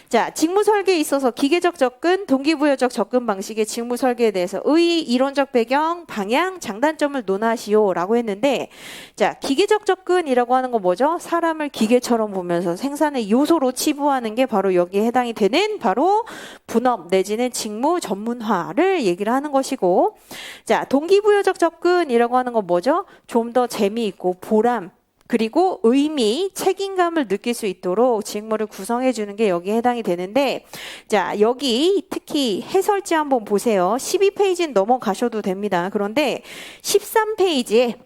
자, 직무 설계에 있어서 기계적 접근, 동기부여적 접근 방식의 직무 설계에 대해서 의, 이론적 배경, 방향, 장단점을 논하시오라고 했는데, 자, 기계적 접근이라고 하는 건 뭐죠? 사람을 기계처럼 보면서 생산의 요소로 치부하는 게 바로 여기에 해당이 되는 바로 분업 내지는 직무 전문화를 얘기를 하는 것이고, 자, 동기부여적 접근이라고 하는 건 뭐죠? 좀 더 재미있고 보람, 그리고 의미, 책임감을 느낄 수 있도록 직무를 구성해 주는 게 여기에 해당이 되는데, 자, 여기 특히 해설지 한번 보세요. 12페이지는 넘어가셔도 됩니다. 그런데 13페이지에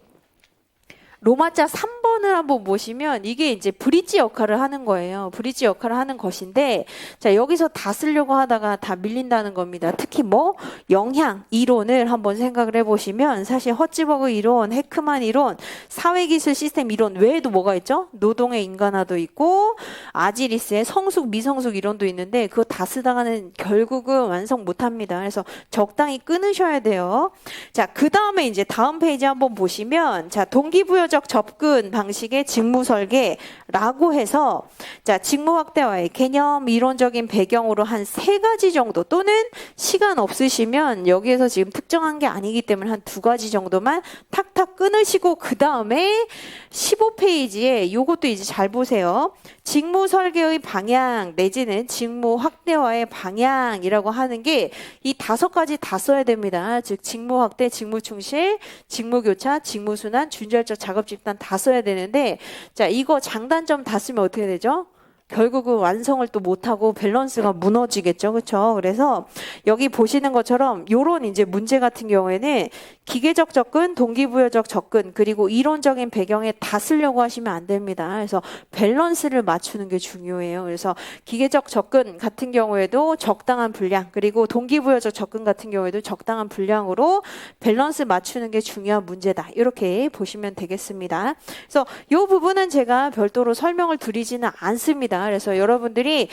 로마자 3번을 한번 보시면 이게 이제 브릿지 역할을 하는 거예요. 브릿지 역할을 하는 것인데, 자, 여기서 다 쓰려고 하다가 다 밀린다는 겁니다. 특히 뭐 영향 이론을 한번 생각을 해보시면 사실 허츠버그 이론, 헤크만 이론, 사회기술 시스템 이론 외에도 뭐가 있죠? 노동의 인간화도 있고 아지리스의 성숙, 미성숙 이론도 있는데 그거 다 쓰다가는 결국은 완성 못합니다. 그래서 적당히 끊으셔야 돼요. 자, 그 다음에 이제 다음 페이지 한번 보시면, 자, 동기부여적 접근 방식의 직무 설계라고 해서, 자, 직무 확대화의 개념, 이론적인 배경으로 한 3가지 정도, 또는 시간 없으시면 여기에서 지금 특정한 게 아니기 때문에 한 2가지 정도만 탁탁 끊으시고, 그 다음에 15페이지에 요것도 이제 잘 보세요. 직무 설계의 방향 내지는 직무 확대화의 방향이라고 하는 게 이 5가지 다 써야 됩니다. 즉 직무 확대, 직무 충실, 직무 교차, 직무 순환, 준결적 작업 집단 다 써야 되는데, 자, 이거 장단점 다 쓰면 어떻게 되죠? 결국은 완성을 또 못하고 밸런스가 무너지겠죠. 그렇죠? 그래서 여기 보시는 것처럼 요런 이제 문제 같은 경우에는 기계적 접근, 동기부여적 접근, 그리고 이론적인 배경에 다 쓰려고 하시면 안 됩니다. 그래서 밸런스를 맞추는 게 중요해요. 그래서 기계적 접근 같은 경우에도 적당한 분량, 그리고 동기부여적 접근 같은 경우에도 적당한 분량으로 밸런스 맞추는 게 중요한 문제다. 이렇게 보시면 되겠습니다. 그래서 이 부분은 제가 별도로 설명을 드리지는 않습니다. 그래서 여러분들이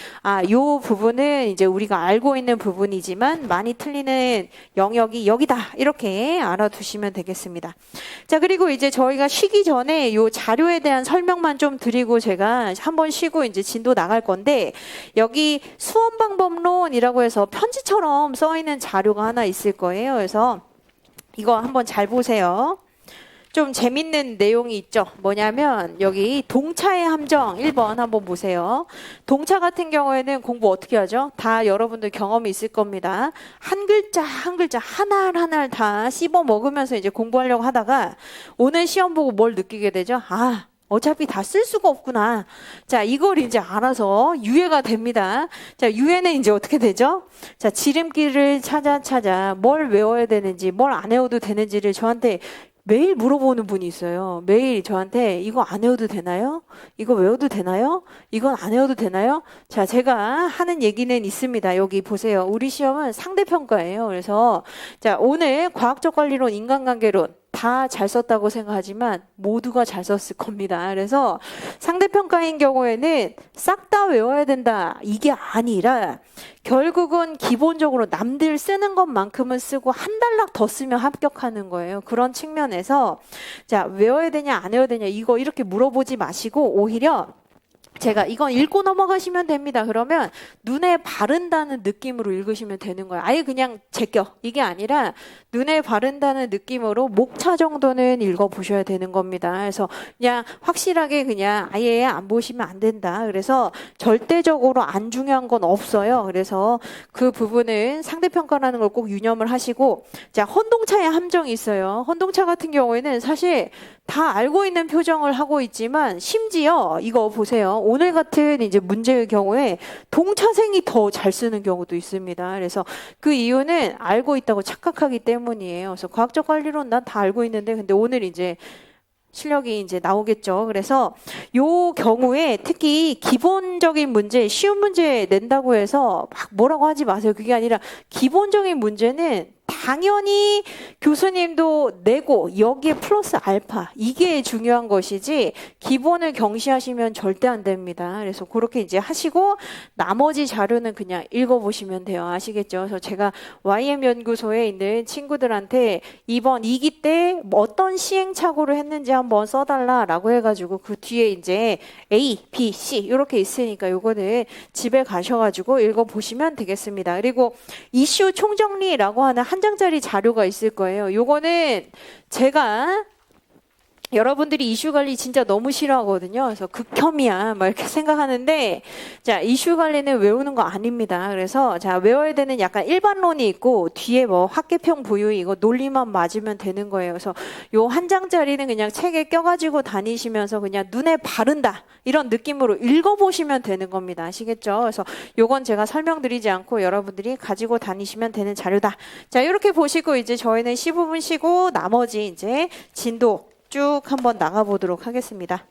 이 부분은 이제 우리가 알고 있는 부분이지만 많이 틀리는 영역이 여기다. 이렇게 알아두시면 되겠습니다. 자, 그리고 이제 저희가 쉬기 전에 이 자료에 대한 설명만 좀 드리고 제가 한번 쉬고 이제 진도 나갈 건데, 여기 수험방법론이라고 해서 편지처럼 써 있는 자료가 하나 있을 거예요. 그래서 이거 한번 잘 보세요. 좀 재밌는 내용이 있죠. 뭐냐면 여기 동차의 함정 1번 한번 보세요. 동차 같은 경우에는 공부 어떻게 하죠? 다 여러분들 경험이 있을 겁니다. 한 글자 한 글자 하나하나 다 씹어 먹으면서 이제 공부하려고 하다가 오늘 시험 보고 뭘 느끼게 되죠? 어차피 다 쓸 수가 없구나. 자, 이걸 이제 알아서 유예가 됩니다. 자, 유예는 이제 어떻게 되죠? 자, 지름길을 찾아 뭘 외워야 되는지, 뭘 안 외워도 되는지를 저한테 매일 물어보는 분이 있어요. 매일 저한테 이거 안 외워도 되나요? 이거 외워도 되나요? 이건 안 외워도 되나요? 자, 제가 하는 얘기는 있습니다. 여기 보세요. 우리 시험은 상대평가예요. 그래서 자, 오늘 과학적 관리론, 인간관계론 다 잘 썼다고 생각하지만 모두가 잘 썼을 겁니다. 그래서 상대평가인 경우에는 싹 다 외워야 된다. 이게 아니라 결국은 기본적으로 남들 쓰는 것만큼은 쓰고 한 단락 더 쓰면 합격하는 거예요. 그런 측면에서 자, 외워야 되냐 안 외워야 되냐 이거 이렇게 물어보지 마시고 오히려 제가 이건 읽고 넘어가시면 됩니다. 그러면 눈에 바른다는 느낌으로 읽으시면 되는 거예요. 아예 그냥 제껴. 이게 아니라 눈에 바른다는 느낌으로 목차 정도는 읽어보셔야 되는 겁니다. 그래서 그냥 확실하게 그냥 아예 안 보시면 안 된다. 그래서 절대적으로 안 중요한 건 없어요. 그래서 그 부분은 상대평가라는 걸 꼭 유념을 하시고, 자, 혼동차의 함정이 있어요. 혼동차 같은 경우에는 사실 다 알고 있는 표정을 하고 있지만 심지어 이거 보세요. 오늘 같은 이제 문제의 경우에 동차생이 더 잘 쓰는 경우도 있습니다. 그래서 그 이유는 알고 있다고 착각하기 때문이에요. 그래서 과학적 관리론 난 다 알고 있는데 근데 오늘 이제 실력이 이제 나오겠죠. 그래서 요 경우에 특히 기본적인 문제, 쉬운 문제 낸다고 해서 막 뭐라고 하지 마세요. 그게 아니라 기본적인 문제는 당연히 교수님도 내고 여기에 플러스 알파 이게 중요한 것이지 기본을 경시하시면 절대 안 됩니다. 그래서 그렇게 이제 하시고 나머지 자료는 그냥 읽어보시면 돼요. 아시겠죠? 그래서 제가 YM 연구소에 있는 친구들한테 이번 2기 때 어떤 시행착오를 했는지 한번 써달라라고 해가지고 그 뒤에 이제 A, B, C 이렇게 있으니까 요거는 집에 가셔가지고 읽어보시면 되겠습니다. 그리고 이슈 총정리라고 하는 한 장짜리 자료가 있을 거예요. 요거는 제가 여러분들이 이슈 관리 진짜 너무 싫어하거든요. 그래서 극혐이야 막 이렇게 생각하는데 자, 이슈 관리는 외우는 거 아닙니다. 그래서 자, 외워야 되는 약간 일반론이 있고 뒤에 뭐 학계평 부유 이거 논리만 맞으면 되는 거예요. 그래서 요 한 장짜리는 그냥 책에 껴가지고 다니시면서 그냥 눈에 바른다 이런 느낌으로 읽어보시면 되는 겁니다. 아시겠죠? 그래서 요건 제가 설명드리지 않고 여러분들이 가지고 다니시면 되는 자료다. 자, 이렇게 보시고 이제 저희는 15분 쉬고 나머지 이제 진도 쭉 한번 나가보도록 하겠습니다.